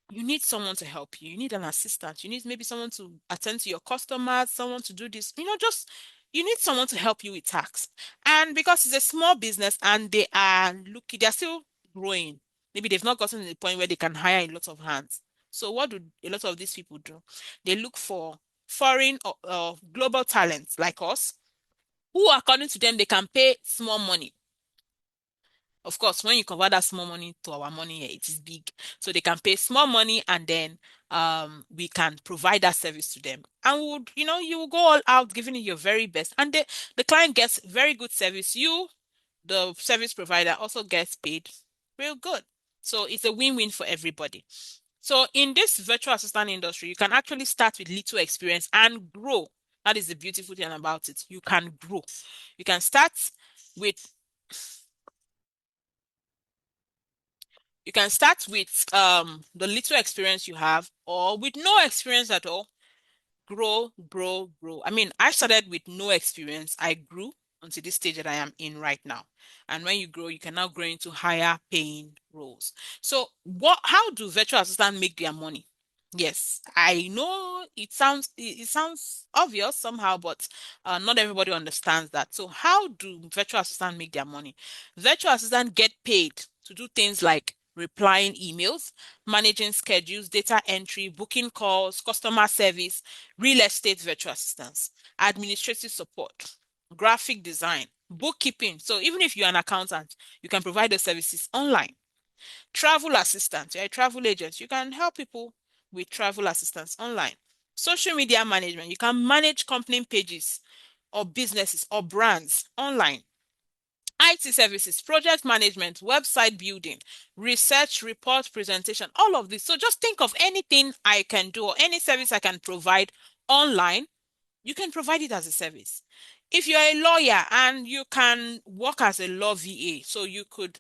You need someone to help you. You need an assistant. You need maybe someone to attend to your customers, someone to do this. Just you need someone to help you with tax. And because it's a small business and they're still growing. Maybe they've not gotten to the point where they can hire a lot of hands. So what do a lot of these people do? They look for foreign or global talents like us, who according to them they can pay small money. Of course, when you convert that small money to our money here, it is big. So they can pay small money and then we can provide that service to them. And you will go all out giving it your very best. And the client gets very good service. You, the service provider, also gets paid real good. So it's a win-win for everybody. So in this virtual assistant industry, you can actually start with little experience and grow. That is the beautiful thing about it. You can grow. You can start with You can start with the little experience you have or with no experience at all. Grow, grow, grow. I mean, I started with no experience. I grew until this stage that I am in right now. And when you grow, you can now grow into higher paying roles. So how do virtual assistants make their money? Yes, I know it sounds obvious somehow, but not everybody understands that. So how do virtual assistants make their money? Virtual assistants get paid to do things like replying emails, managing schedules, data entry, booking calls, customer service, real estate virtual assistants, administrative support, graphic design, bookkeeping. So even if you're an accountant, you can provide those services online. Travel assistant, you're a travel agent, you can help people with travel assistance online. Social media management, you can manage company pages or businesses or brands online. IT services, project management, website building, research, report, presentation, all of this. So just think of anything I can do or any service I can provide online, you can provide it as a service. If you're a lawyer and you can work as a law VA, so you could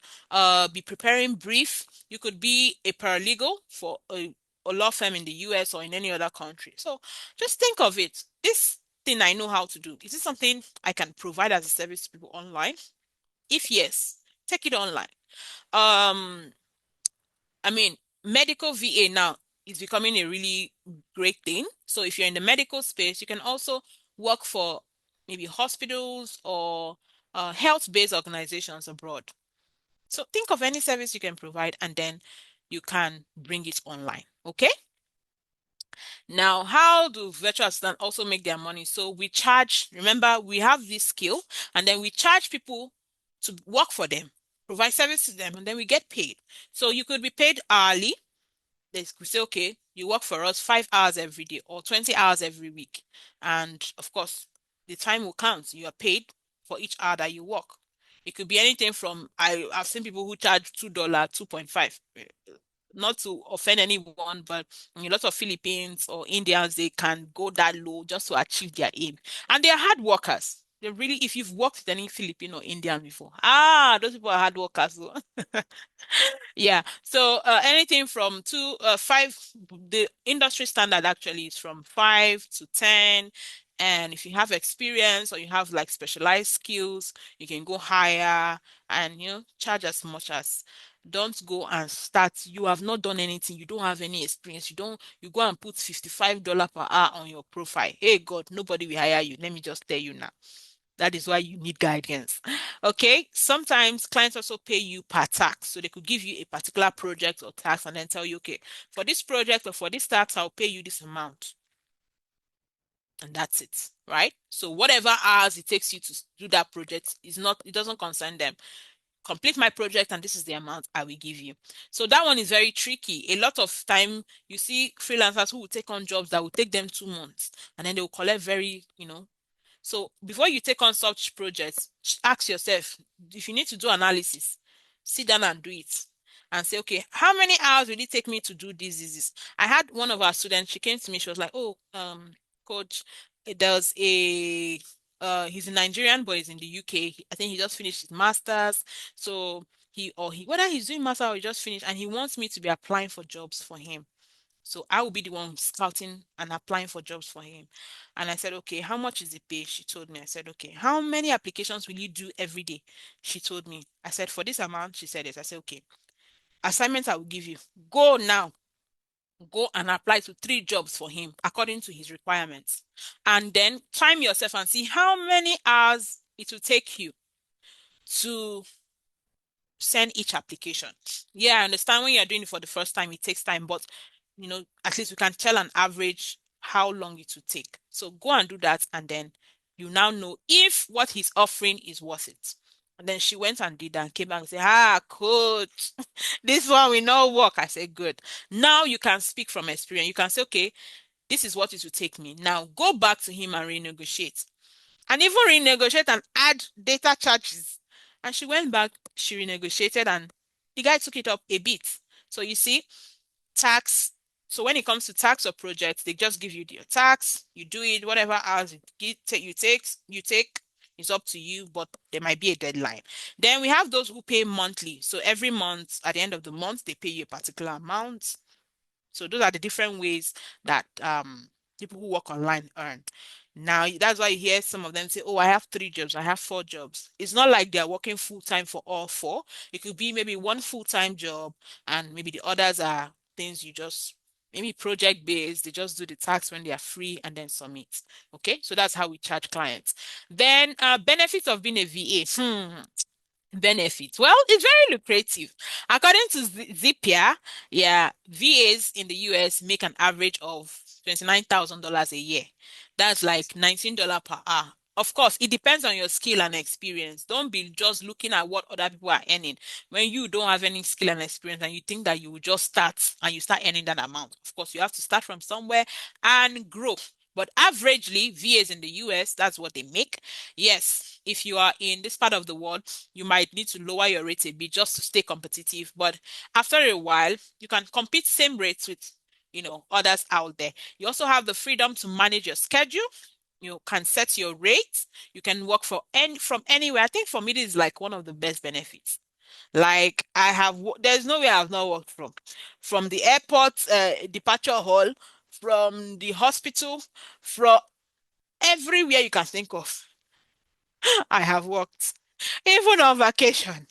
be preparing brief, you could be a paralegal for a law firm in the US or in any other country. So just think of it. This thing I know how to do, is this something I can provide as a service to people online? If yes, take it online. Um, I mean, medical VA now is becoming a really great thing. So if you're in the medical space, you can also work for maybe hospitals or health-based organizations abroad. So think of any service you can provide and then you can bring it online. Okay? Now, how do virtual assistants also make their money? So we charge, remember, we have this skill and then we charge people to work for them, provide service to them, and then we get paid. So you could be paid hourly. They could say, okay, you work for us 5 hours every day or 20 hours every week. And of course, the time will count. You are paid for each hour that you work. It could be anything from I've seen people who charge $2, 2.5. Not to offend anyone, but a lot of Philippines or Indians, they can go that low just to achieve their aim. And they are hard workers. They really, if you've worked with any Filipino or Indian before, those people are hard workers. So. Yeah. So anything from five, the industry standard actually is from 5 to 10. And if you have experience or you have like specialized skills, you can go higher and charge as much as. Don't go and start. You have not done anything. You don't have any experience. You go and put $55 per hour on your profile. Hey God, nobody will hire you. Let me just tell you now. That is why you need guidance. Okay. Sometimes clients also pay you per tax. So they could give you a particular project or tax and then tell you, okay, for this project or for this tax, I'll pay you this amount. And that's it. Right? So whatever hours it takes you to do that project it doesn't concern them. Complete my project and this is the amount I will give you. So that one is very tricky. A lot of time you see freelancers who will take on jobs that will take them 2 months and then they will collect so before you take on such projects, ask yourself, if you need to do analysis, sit down and do it and say, okay, how many hours will it take me to do this? I had one of our students, she came to me, she was like, oh, coach, there was He's a Nigerian, but he's in the UK. I think he just finished his master's. So whether he's doing master or he just finished, and he wants me to be applying for jobs for him. So I will be the one scouting and applying for jobs for him. And I said, okay, how much is the pay? She told me. I said, okay, how many applications will you do every day? She told me. I said, for this amount, she said yes. I said, okay, assignments I will give you. Go now. Go and apply to 3 jobs for him according to his requirements. And then time yourself and see how many hours it will take you to send each application. Yeah, I understand when you're doing it for the first time, it takes time, but at least we can tell an average how long it will take. So go and do that, and then you now know if what he's offering is worth it. And then she went and did that and came back and said, coach, this one will not work. I said, good. Now you can speak from experience. You can say, okay, this is what it will take me. Now go back to him and renegotiate and even renegotiate and add data charges. And she went back, she renegotiated, and the guy took it up a bit. So you see, tax. So when it comes to tax or projects, they just give you your tax, you do it, whatever hours you take, it's up to you, but there might be a deadline. Then we have those who pay monthly. So every month, at the end of the month, they pay you a particular amount. So those are the different ways that people who work online earn. Now that's why you hear some of them say, "Oh, I have 3 jobs, I have 4 jobs." It's not like they're working full time for all 4. It could be maybe one full-time job, and maybe the others are things you just maybe project based. They just do the tax when they are free and then submit. Okay, so that's how we charge clients. Then benefits of being a VA. Benefits. Well, it's very lucrative. According to Zapier, yeah, VAs in the US make an average of $29,000 a year. That's like $19 per hour. Of course, it depends on your skill and experience. Don't be just looking at what other people are earning. When you don't have any skill and experience and you think that you will just start and you start earning that amount. Of course, you have to start from somewhere and grow. But averagely, VAs in the US, that's what they make. Yes, if you are in this part of the world, you might need to lower your rates a bit just to stay competitive. But after a while, you can compete same rates with, others out there. You also have the freedom to manage your schedule. You can set your rates. You can work from anywhere. I think for me, this is like one of the best benefits. Like there's no way I've not worked from the airport, departure hall, from the hospital, from everywhere you can think of. I have worked, even on vacation.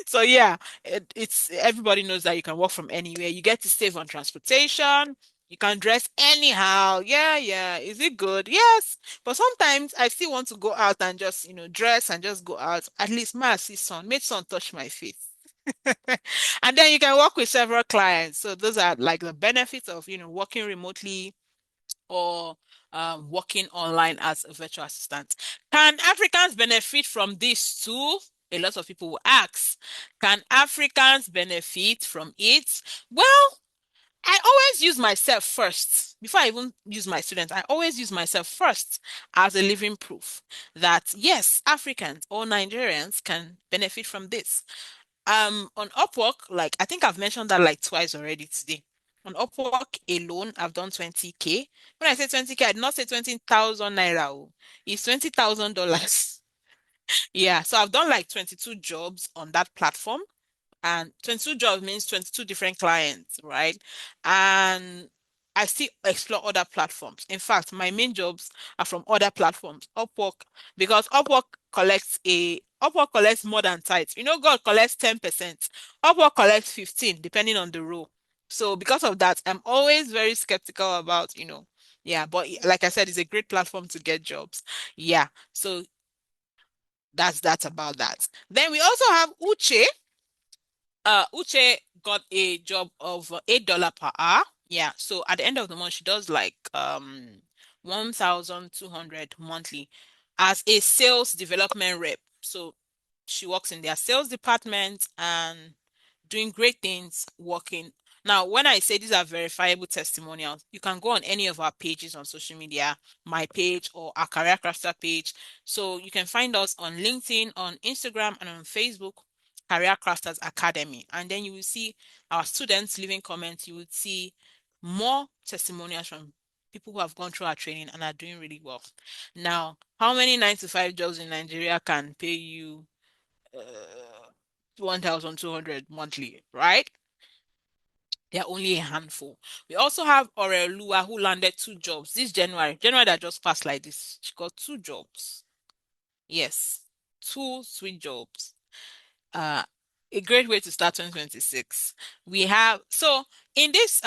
So yeah, it's everybody knows that you can work from anywhere. You get to save on transportation. You can dress anyhow. Yeah, yeah. Is it good? Yes. But sometimes I still want to go out and just, dress and just go out. At least my see sun, make sun touch my face. And then you can work with several clients. So those are like the benefits of, working remotely or working online as a virtual assistant. Can Africans benefit from this too? A lot of people will ask, can Africans benefit from it? Well, I always use myself first. Before I even use my students, I always use myself first as a living proof that yes, Africans or Nigerians can benefit from this. On Upwork, like I think I've mentioned that like twice already today. On Upwork alone, I've done 20K. When I say 20K, I did not say 20,000 naira. Oh. It's $20,000. Yeah, so I've done like 22 jobs on that platform, and 22 jobs means 22 different clients, right? And I still explore other platforms. In fact, my main jobs are from other platforms. Because Upwork collects more than tithes. God collects 10%. Upwork collects 15, depending on the role. So because of that, I'm always very skeptical about, yeah, but like I said, it's a great platform to get jobs. Yeah. So that's about that. Then we also have Uche. Uche got a job of $8 per hour. Yeah, so at the end of the month, she does like 1,200 monthly as a sales development rep. So she works in their sales department and doing great things working. Now, when I say these are verifiable testimonials, you can go on any of our pages on social media, my page or our Career Crafter page. So you can find us on LinkedIn, on Instagram, and on Facebook, Career Crafters Academy. And then you will see our students leaving comments. You would see more testimonials from people who have gone through our training and are doing really well. Now, How many 9 to 5 jobs in Nigeria can pay you 1,200 monthly, right? There are only a handful. We also have Orelua who landed 2 jobs this January. January that just passed like this. She got 2 jobs. Yes, two sweet jobs. uh a great way to start 2026. We have so in this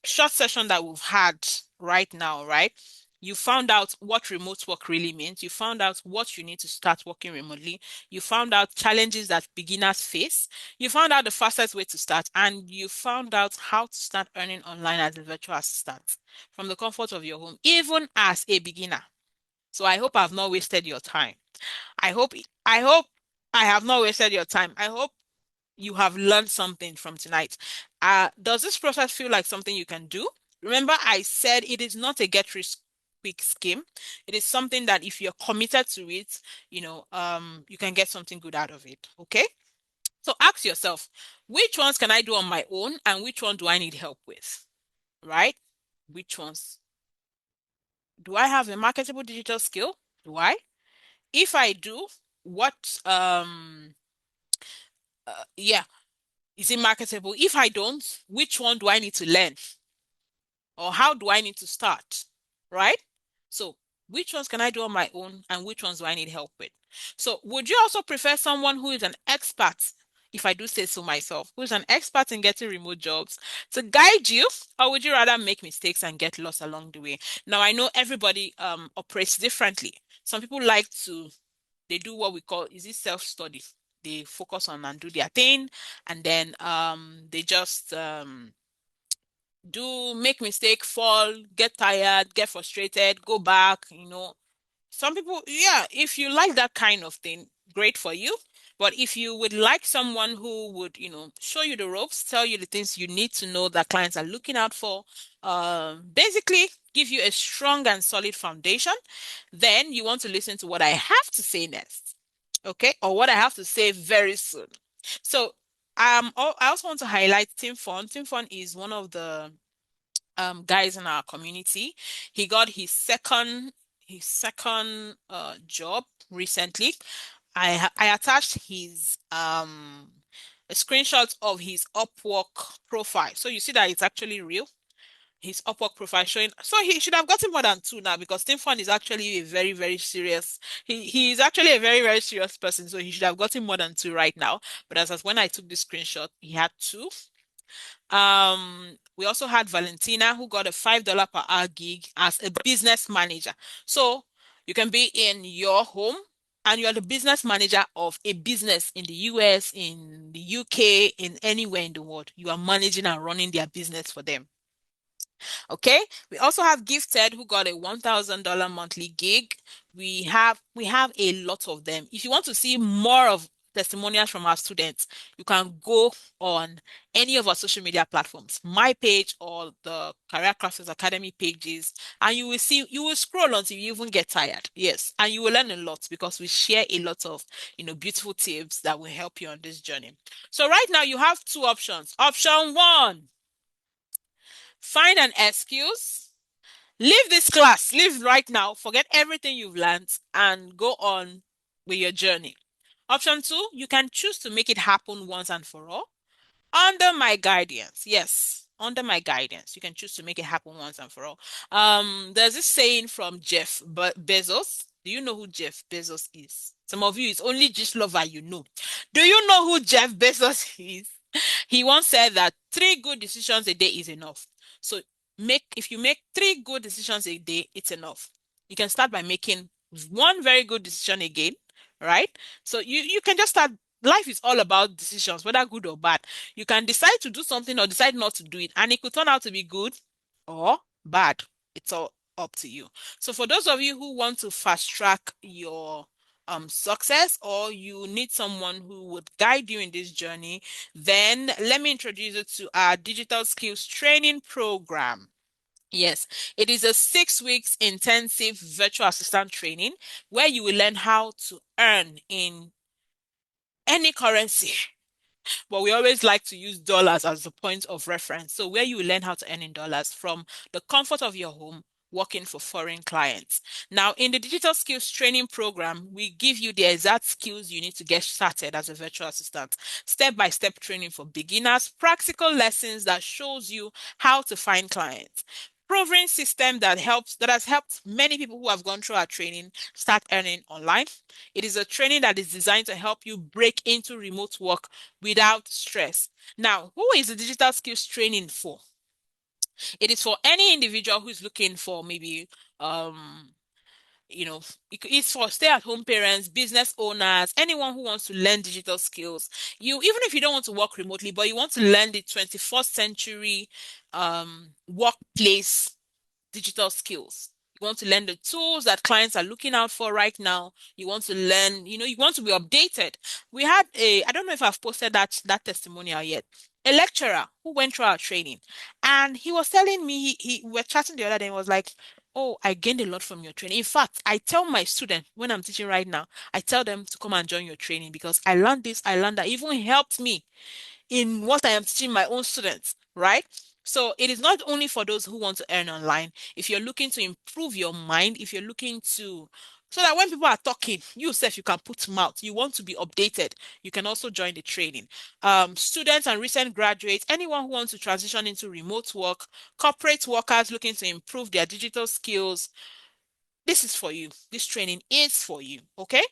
short session that we've had right now, right? You found out what remote work really means. You found out what you need to start working remotely. You found out challenges that beginners face. You found out the fastest way to start, and you found out how to start earning online as a virtual assistant from the comfort of your home, even as a beginner. So I hope I've not wasted your time. I hope I hope I have not wasted your time. I hope you have learned something from tonight. Does this process feel like something you can do? Remember, I said it is not a get rich quick scheme. It is something that if you're committed to it, you can get something good out of it. Okay? So ask yourself, which ones can I do on my own and which one do I need help with? Right? Which ones? Do I have a marketable digital skill? Do I? If I do, what yeah, is it marketable? If I don't, which one do I need to learn? Or how do I need to start? Right? So, which ones can I do on my own and which ones do I need help with? So, would you also prefer someone who is an expert, if I do say so myself, who is an expert in getting remote jobs to guide you, or would you rather make mistakes and get lost along the way? Now, I know everybody operates differently. Some people like to they do what we call is it self-study. They focus on and do their thing, and then they just do make mistake, fall, get tired, get frustrated, go back, some people, yeah, if you like that kind of thing, great for you. But if you would like someone who would, show you the ropes, tell you the things you need to know that clients are looking out for, basically give you a strong and solid foundation, then you want to listen to what I have to say next, okay? Or what I have to say very soon. So, I also want to highlight Tim Fon. Tim Fon is one of the guys in our community. He got his second job recently. I attached his a screenshot of his Upwork profile. So you see that it's actually real. His Upwork profile showing. So he should have gotten more than two now because Tim Fun is actually a very, very serious. He is actually a very, very serious person. So he should have gotten more than two right now. But as when I took the screenshot, he had two. We also had Valentina who got a $5 per hour gig as a business manager. So you can be in your home and you're the business manager of a business in the US, in the UK, in anywhere in the world. You are managing and running their business for them. Okay. We also have Gifted who got a $1,000 monthly gig. We have a lot of them. If you want to see more of testimonials from our students, you can go on any of our social media platforms, my page or the Career Crafters Academy pages, and you will scroll until you even get tired. Yes, and you will learn a lot because we share a lot of, beautiful tips that will help you on this journey. So right now you have two options. Option one, find an excuse. Leave this class, leave right now, forget everything you've learned, and go on with your journey. Option two, you can choose to make it happen once and for all under my guidance. Yes, under my guidance, you can choose to make it happen once and for all. There's this saying from Jeff Bezos. Do you know who Jeff Bezos is? Some of you, it's only just lover you know. Do you know who Jeff Bezos is? He once said that 3 good decisions a day is enough. So if you make 3 good decisions a day, it's enough. You can start by making one very good decision again, right? So you can just start. Life is all about decisions, whether good or bad. You can decide to do something or decide not to do it, and it could turn out to be good or bad. It's all up to you. So for those of you who want to fast track your success, or you need someone who would guide you in this journey, then let me introduce you to our digital skills training program. Yes, it is a 6 weeks intensive virtual assistant training where you will learn how to earn in any currency. But we always like to use dollars as the point of reference. So where you will learn how to earn in dollars from the comfort of your home working for foreign clients. Now, in the digital skills training program, we give you the exact skills you need to get started as a virtual assistant, step-by-step training for beginners, practical lessons that shows you how to find clients. Proven system that has helped many people who have gone through our training start earning online. It is a training that is designed to help you break into remote work without stress. Now, who is the digital skills training for? It is for any individual who is looking for maybe um you know, it's for stay-at-home parents, business owners, anyone who wants to learn digital skills. Even if you don't want to work remotely, but you want to learn the 21st century workplace digital skills. You want to learn the tools that clients are looking out for right now. You want to learn, you want to be updated. We had I don't know if I've posted that testimonial yet. A lecturer who went through our training, and he was telling me we were chatting the other day and was like, "Oh, I gained a lot from your training. In fact, I tell my students when I'm teaching right now, I tell them to come and join your training because I learned this, I learned that. It even helped me in what I am teaching my own students, right? So it is not only for those who want to earn online. If you're looking to improve your mind, if you're looking to, so that when people are talking, you yourself, you can put mouth, you want to be updated, you can also join the training. Students and recent graduates, anyone who wants to transition into remote work, corporate workers looking to improve their digital skills, this is for you. This training is for you, okay?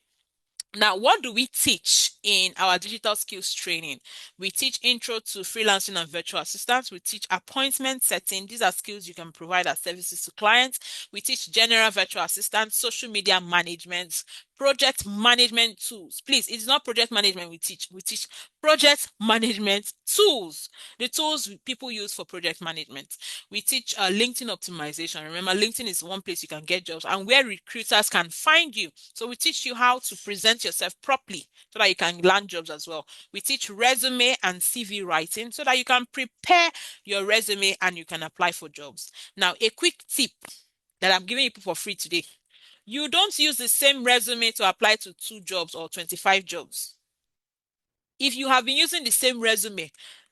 Now, what do we teach in our digital skills training? We teach intro to freelancing and virtual assistants. We teach appointment setting. These are skills you can provide as services to clients. We teach general virtual assistants, social media management, project management tools. Please, it's not project management we teach. We teach project management tools, the tools people use for project management. We teach LinkedIn optimization. Remember, LinkedIn is one place you can get jobs and where recruiters can find you. So we teach you how to present yourself properly so that you can land jobs as well. We teach resume and CV writing so that you can prepare your resume and you can apply for jobs. Now, a quick tip that I'm giving you for free today. You don't use the same resume to apply to 2 jobs or 25 jobs. If you have been using the same resume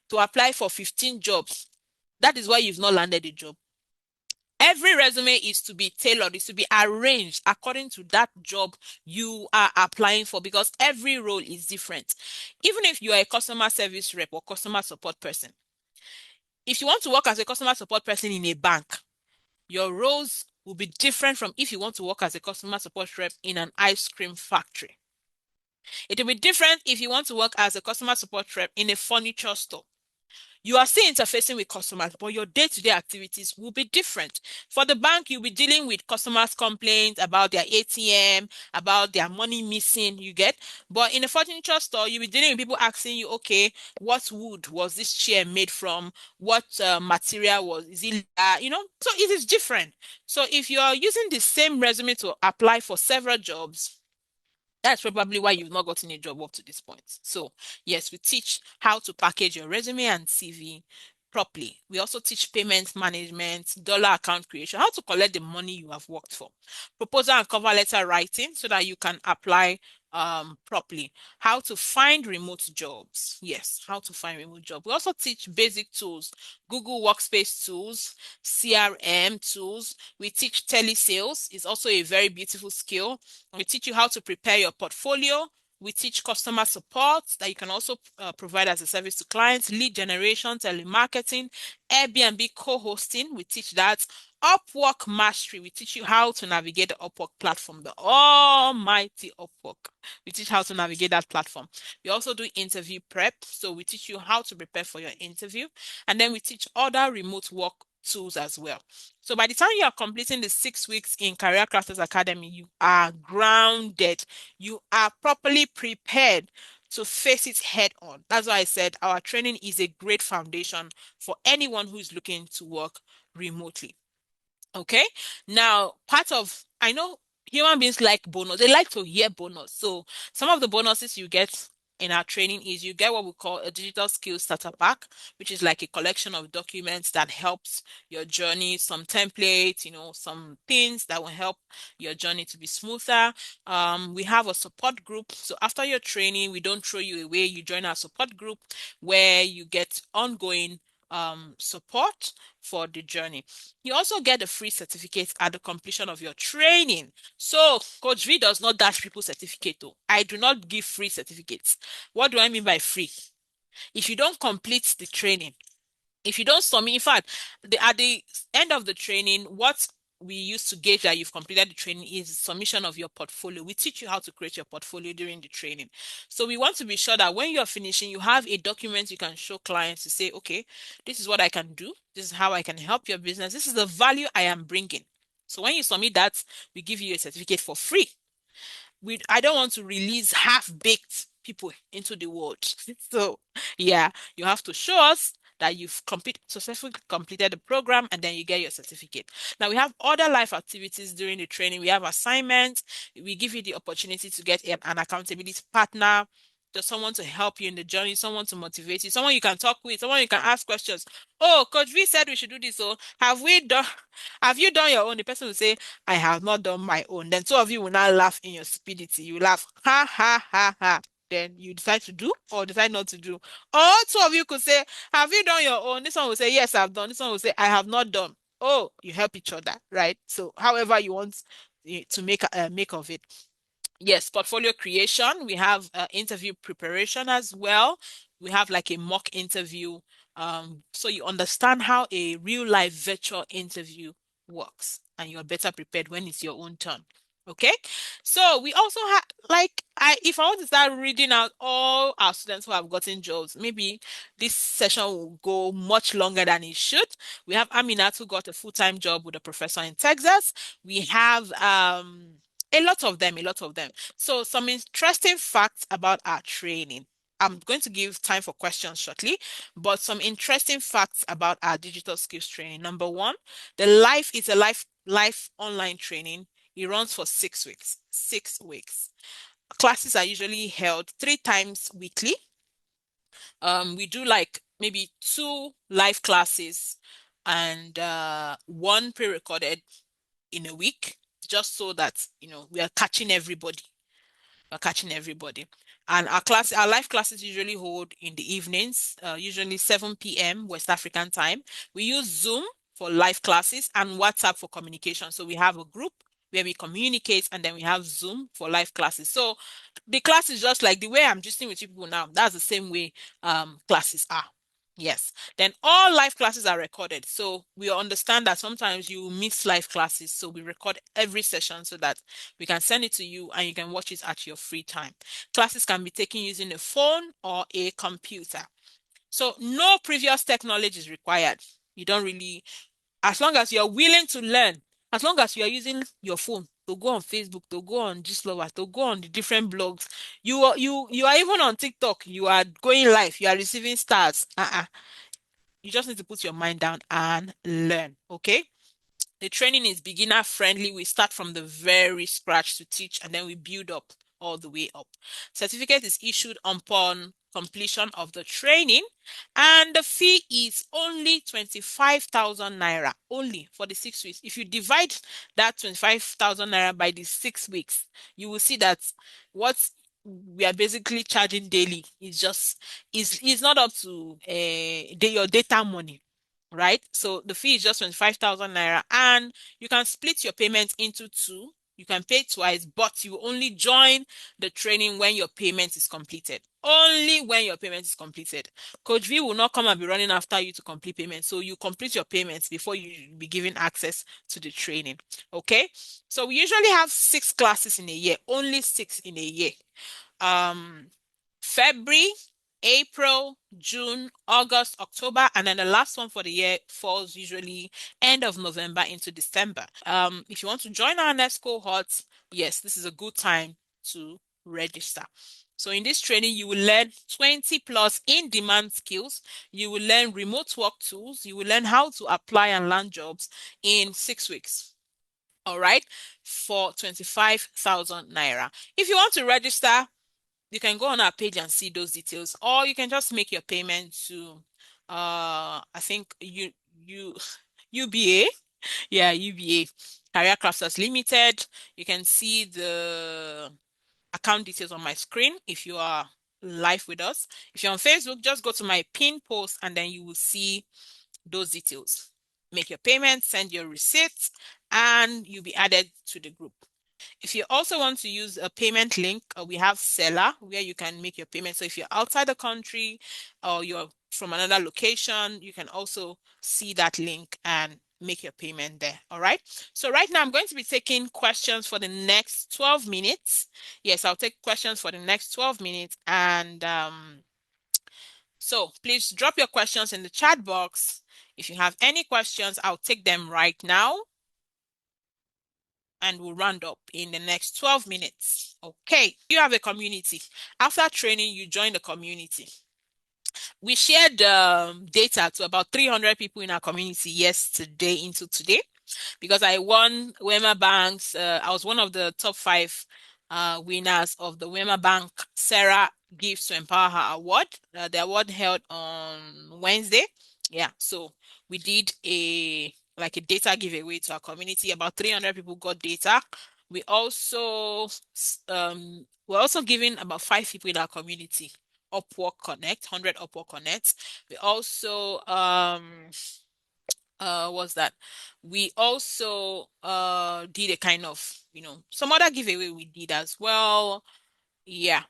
to apply for 15 jobs, that is why you've not landed a job. Every resume is to be tailored, is to be arranged according to that job you are applying for because every role is different. Even if you are a customer service rep or customer support person, if you want to work as a customer support person in a bank, your roles will be different from if you want to work as a customer support rep in an ice cream factory. It will be different if you want to work as a customer support rep in a furniture store. You are still interfacing with customers, but your day-to-day activities will be different. For the bank, you'll be dealing with customers' complaints about their ATM, about their money missing, you get. But in a furniture store, you'll be dealing with people asking you, okay, what wood was this chair made from? What material is it? So it is different. So if you are using the same resume to apply for several jobs, that's probably why you've not gotten a job up to this point. So, yes, we teach how to package your resume and CV properly. We also teach payment management, dollar account creation, how to collect the money you have worked for, proposal and cover letter writing so that you can apply properly, how to find remote jobs. Yes, how to find remote job. We also teach basic tools, Google Workspace tools, CRM tools. We teach telesales. It's also a very beautiful skill. We teach you how to prepare your portfolio. We teach customer support that you can also provide as a service to clients, lead generation, telemarketing, Airbnb co-hosting. We teach that. Upwork mastery. We teach you how to navigate the Upwork platform, the almighty Upwork. We teach how to navigate that platform. We also do interview prep. So we teach you how to prepare for your interview. And then we teach other remote work tools as well. So by the time you are completing the 6 weeks in Career Crafters Academy, you are grounded. You are properly prepared to face it head on. That's why I said our training is a great foundation for anyone who is looking to work remotely. Okay. Now, I know human beings like bonus. They like to hear bonus. So some of the bonuses you get in our training is you get what we call a digital skills starter pack, which is like a collection of documents that helps your journey, some templates, some things that will help your journey to be smoother. We have a support group. So after your training, we don't throw you away. You join our support group where you get ongoing support for the journey. You also get a free certificate at the completion of your training. So Coach V does not dash people certificate though. I do not give free certificates. What do I mean by free? If you don't complete the training, if you don't submit, in fact, at the end of the training, what we use to gauge that you've completed the training is submission of your portfolio. We teach you how to create your portfolio during the training. So we want to be sure that when you're finishing, you have a document you can show clients to say, okay, this is what I can do. This is how I can help your business. This is the value I am bringing. So when you submit that, we give you a certificate for free. I don't want to release half-baked people into the world. So yeah, you have to show us that you've successfully completed the program and then you get your certificate. Now we have other life activities during the training. We have assignments. We give you the opportunity to get an accountability partner. Just someone to help you in the journey, someone to motivate you, someone you can talk with, someone you can ask questions. Oh, Coach V said we should do this. So have you done your own? The person will say, I have not done my own. Then two of you will now laugh in your stupidity. You laugh, ha, ha, ha, ha. Then you decide to do or decide not to do. Or two of you could say, have you done your own? This one will say, yes, I've done. This one will say, I have not done. Oh, you help each other, right? So however you want to make of it. Yes, portfolio creation. We have interview preparation as well. We have like a mock interview. So you understand how a real life virtual interview works and you're better prepared when it's your own turn. Okay. So we also have like if I want to start reading out all our students who have gotten jobs, maybe this session will go much longer than it should. We have Aminat who got a full-time job with a professor in Texas. We have a lot of them, a lot of them. So some interesting facts about our training. I'm going to give time for questions shortly, but some interesting facts about our digital skills training. Number one, the life is a life online training. It runs for 6 weeks. 6 weeks. Classes are usually held 3 times weekly. We do like maybe 2 live classes and one pre-recorded in a week, just so that we are catching everybody. We're catching everybody. And our live classes usually hold in the evenings, usually 7 p.m. West African time. We use Zoom for live classes and WhatsApp for communication. So we have a group where we communicate and then we have Zoom for live classes. So the class is just like the way I'm just with you people now. That's the same way classes are. Yes. Then all live classes are recorded. So we understand that sometimes you miss live classes. So we record every session so that we can send it to you and you can watch it at your free time. Classes can be taken using a phone or a computer. So no previous technology is required. You don't really, as long as you're willing to learn, as long as you are using your phone to go on Facebook, to go on Gistlover, to go on the different blogs, you are even on TikTok, you are going live, you are receiving stars. You just need to put your mind down and learn. Okay. The training is beginner friendly. We start from the very scratch to teach and then we build up all the way up. Certificate is issued upon completion of the training and the fee is only 25,000 naira only for the 6 weeks. If you divide that 25,000 naira by the 6 weeks, you will see that what we are basically charging daily is not up to your data money, right? So the fee is just 25,000 naira and you can split your payment into two. You can pay twice, but you only join the training when your payment is completed. Only when your payment is completed. Coach V will not come and be running after you to complete payment. So you complete your payments before you be given access to the training. Okay. So we usually have 6 classes in a year, only 6 in a year. February, April, June, August, October, and then the last one for the year falls usually end of November into December. If you want to join our next cohort, yes, this is a good time to register. So in this training, you will learn 20 plus in-demand skills. You will learn remote work tools. You will learn how to apply and land jobs in 6 weeks. All right, for 25,000 naira. If you want to register, you can go on our page and see those details, or you can just make your payment to I think UBA. Yeah, UBA, Career Crafters Limited. You can see the account details on my screen if you are live with us. If you're on Facebook, just go to my pin post and then you will see those details. Make your payment, send your receipts, and you'll be added to the group. If you also want to use a payment link, we have Seller where you can make your payment. So if you're outside the country or you're from another location, you can also see that link and make your payment there. All right. So right now I'm going to be taking questions for the next 12 minutes. Yes, I'll take questions for the next 12 minutes. And so please drop your questions in the chat box. If you have any questions, I'll take them right now and we'll round up in the next 12 minutes. Okay, you have a community. After training, you join the community. We shared data to about 300 people in our community yesterday into today because I won Wema Bank's. I was one of the top five winners of the Wema Bank Sarah Gives to Empower Her Award. The award held on Wednesday. Yeah, so we did a data giveaway to our community. About 300 people got data. We also we're also giving about five people in our community Upwork Connect, 100 Upwork Connect. We also was that we also did a kind of some other giveaway we did as well. Yeah,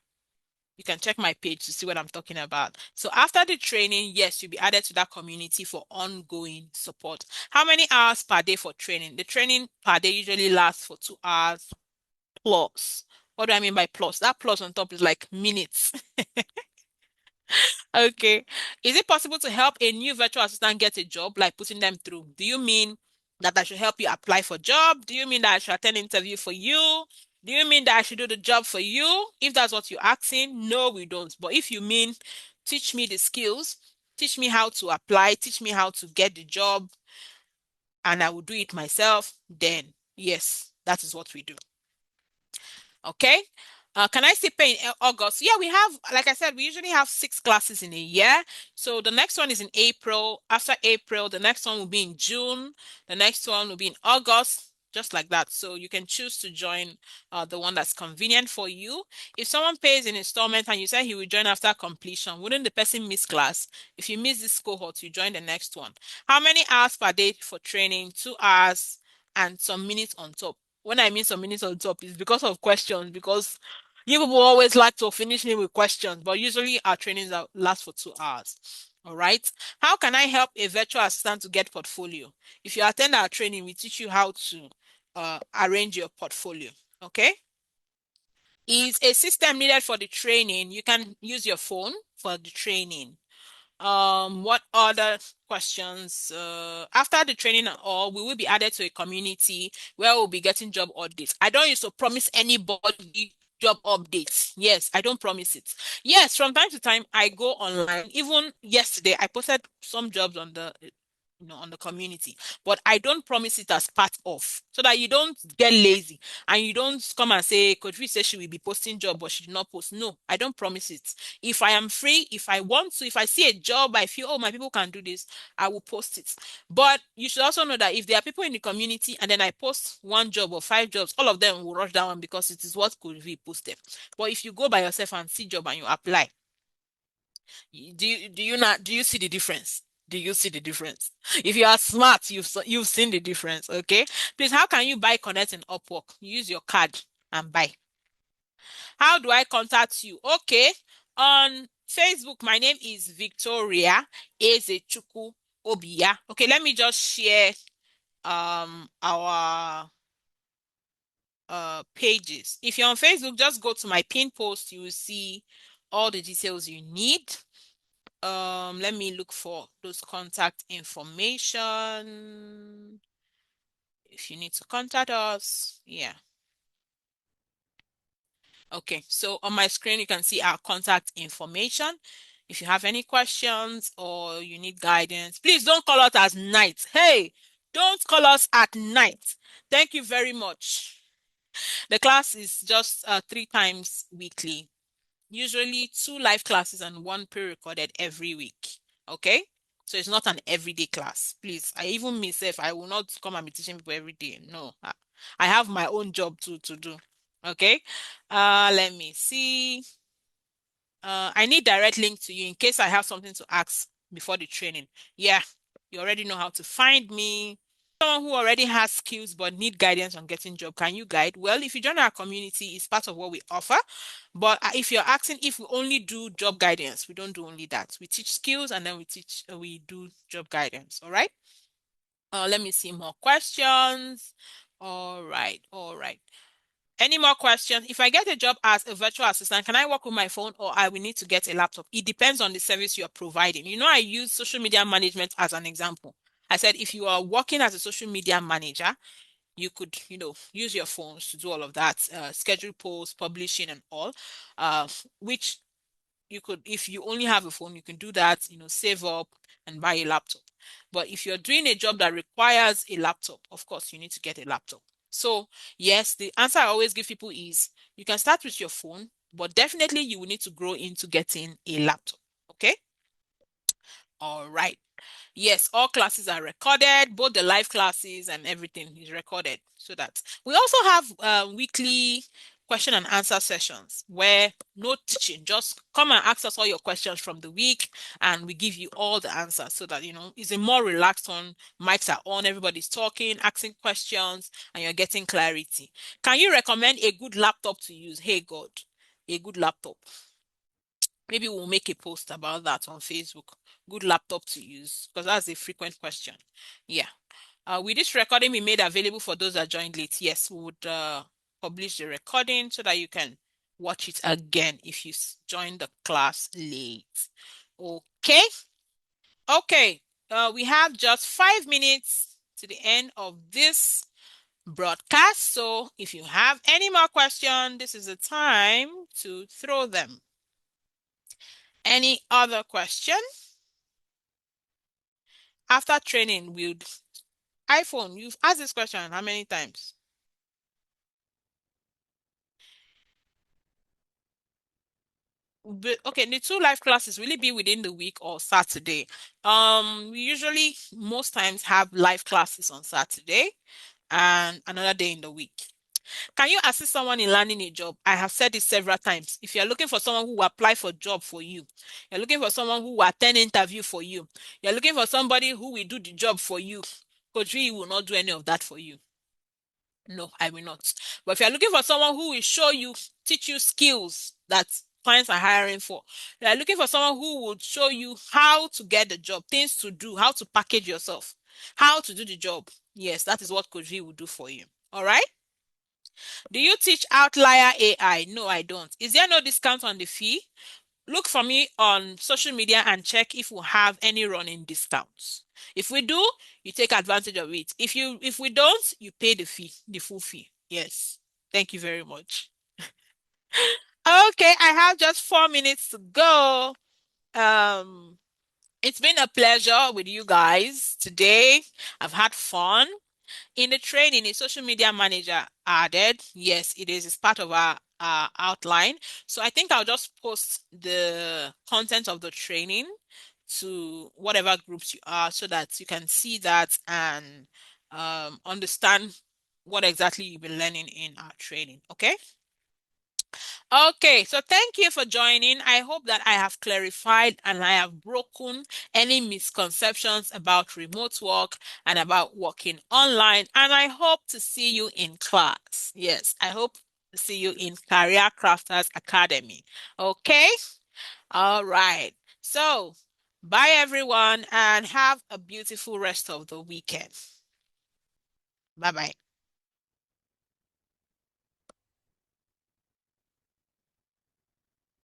you can check my page to see what I'm talking about. So after the training, yes, you'll be added to that community for ongoing support. How many hours per day for training? The training per day usually lasts for 2 hours plus. What do I mean by plus? That plus on top is like minutes. Okay. Is it possible to help a new virtual assistant get a job, like putting them through? Do you mean that I should help you apply for job? Do you mean that I should attend interview for you? Do you mean that I should do the job for you? If that's what you're asking, no, we don't. But if you mean teach me the skills, teach me how to apply, teach me how to get the job, and I will do it myself, then yes, that is what we do. Okay. Can I still pay in August? Yeah, we have, like I said, we usually have 6 classes in a year. So the next one is in April. After April, the next one will be in June. The next one will be in August, just like that. So you can choose to join the one that's convenient for you. If someone pays in installment and you say he will join after completion, wouldn't the person miss class? If you miss this cohort, you join the next one. How many hours per day for training? 2 hours and some minutes on top. When I mean some minutes on top, is because of questions, because you people always like to finish me with questions, but usually our trainings last for 2 hours. All right. How can I help a virtual assistant to get portfolio? If you attend our training, we teach you how to arrange your portfolio. Okay. Is a system needed for the training? You can use your phone for the training. What other questions? After the training and all, we will be added to a community where we'll be getting job updates. I don't used to promise anybody job updates. Yes, I don't promise it. Yes, from time to time I go online. Even yesterday, I posted some jobs on the community, but I don't promise it as part of, so that you don't get lazy and you don't come and say Coach V says she will be posting job but she did not post. No, I don't promise it. If I am free, if I want to, if I see a job I feel, oh, my people can do this, I will post it. But you should also know that if there are people in the community and then I post one job or 5 jobs, all of them will rush that one because it is what Coach V posted. But if you go by yourself and see job and you apply, do you see the difference? Do you see the difference? If you are smart, you've seen the difference. Okay. Please, how can you buy Connect and Upwork? Use your card and buy. How do I contact you? Okay. On Facebook, my name is Victoria Ezechukwu Obiya. Okay, let me just share our pages. If you're on Facebook, just go to my pin post. You will see all the details you need. Let me look for those contact information. If you need to contact us, yeah. Okay, so on my screen, you can see our contact information. If you have any questions or you need guidance, please don't call us at night. Hey, don't call us at night. Thank you very much. The class is just 3 times weekly. Usually 2 live classes and 1 pre-recorded every week. Okay? So it's not an everyday class. Please, I even myself, I will not come and be teaching people every day. No. I have my own job too to do. Okay? Let me see. I need direct link to you in case I have something to ask before the training. Yeah, you already know how to find me. Someone who already has skills but need guidance on getting job, can you guide? Well, if you join our community, it's part of what we offer. But if you're asking if we only do job guidance, we don't do only that. We teach skills and then we do job guidance. All right. Let me see more questions. All right, all right. Any more questions? If I get a job as a virtual assistant, can I work with my phone or I will need to get a laptop? It depends on the service you're providing. I use social media management as an example. I said if you are working as a social media manager, you could, use your phones to do all of that, schedule posts, publishing and all, which you could, if you only have a phone, you can do that, save up and buy a laptop. But if you're doing a job that requires a laptop, of course, you need to get a laptop. So, yes, the answer I always give people is you can start with your phone, but definitely you will need to grow into getting a laptop. Okay? All right. Yes, all classes are recorded, both the live classes and everything is recorded. So that we also have weekly question and answer sessions where no teaching, just come and ask us all your questions from the week and we give you all the answers so that it's a more relaxed one. Mics are on, everybody's talking, asking questions, and you're getting clarity. Can you recommend a good laptop to use? Hey God, a good laptop. Maybe we'll make a post about that on Facebook. Good laptop to use because that's a frequent question. Yeah. With this recording we made available for those that joined late. Yes, we would publish the recording so that you can watch it again if you joined the class late. Okay. Okay. We have just 5 minutes to the end of this broadcast. So if you have any more questions, this is the time to throw them. Any other question? After training, will iPhone, you've asked this question how many times? Okay, the two live classes, will it be within the week or Saturday? We usually most times have live classes on Saturday and another day in the week. Can you assist someone in landing a job? I have said this several times. If you're looking for someone who will apply for a job for you, you're looking for someone who will attend interview for you, you're looking for somebody who will do the job for you, Coach V will not do any of that for you. No, I will not. But if you're looking for someone who will show you, teach you skills that clients are hiring for, you're looking for someone who would show you how to get the job, things to do, how to package yourself, how to do the job. Yes, that is what Coach V will do for you. All right. Do you teach Outlier AI? No, I don't. Is there no discount on the fee? Look for me on social media and check if we have any running discounts. If we do, you take advantage of it. If we don't, you pay the fee, the full fee. Yes. Thank you very much. Okay, I have just 4 minutes to go. Um, it's been a pleasure with you guys today. I've had fun. In the training, a social media manager added. Yes, it is. It's part of our outline. So I think I'll just post the content of the training to whatever groups you are so that you can see that and understand what exactly you've been learning in our training. Okay? Okay, so thank you for joining. I hope that I have clarified and I have broken any misconceptions about remote work and about working online. And I hope to see you in class. Yes, I hope to see you in Career Crafters Academy. Okay? All right. So, bye everyone and have a beautiful rest of the weekend. Bye bye.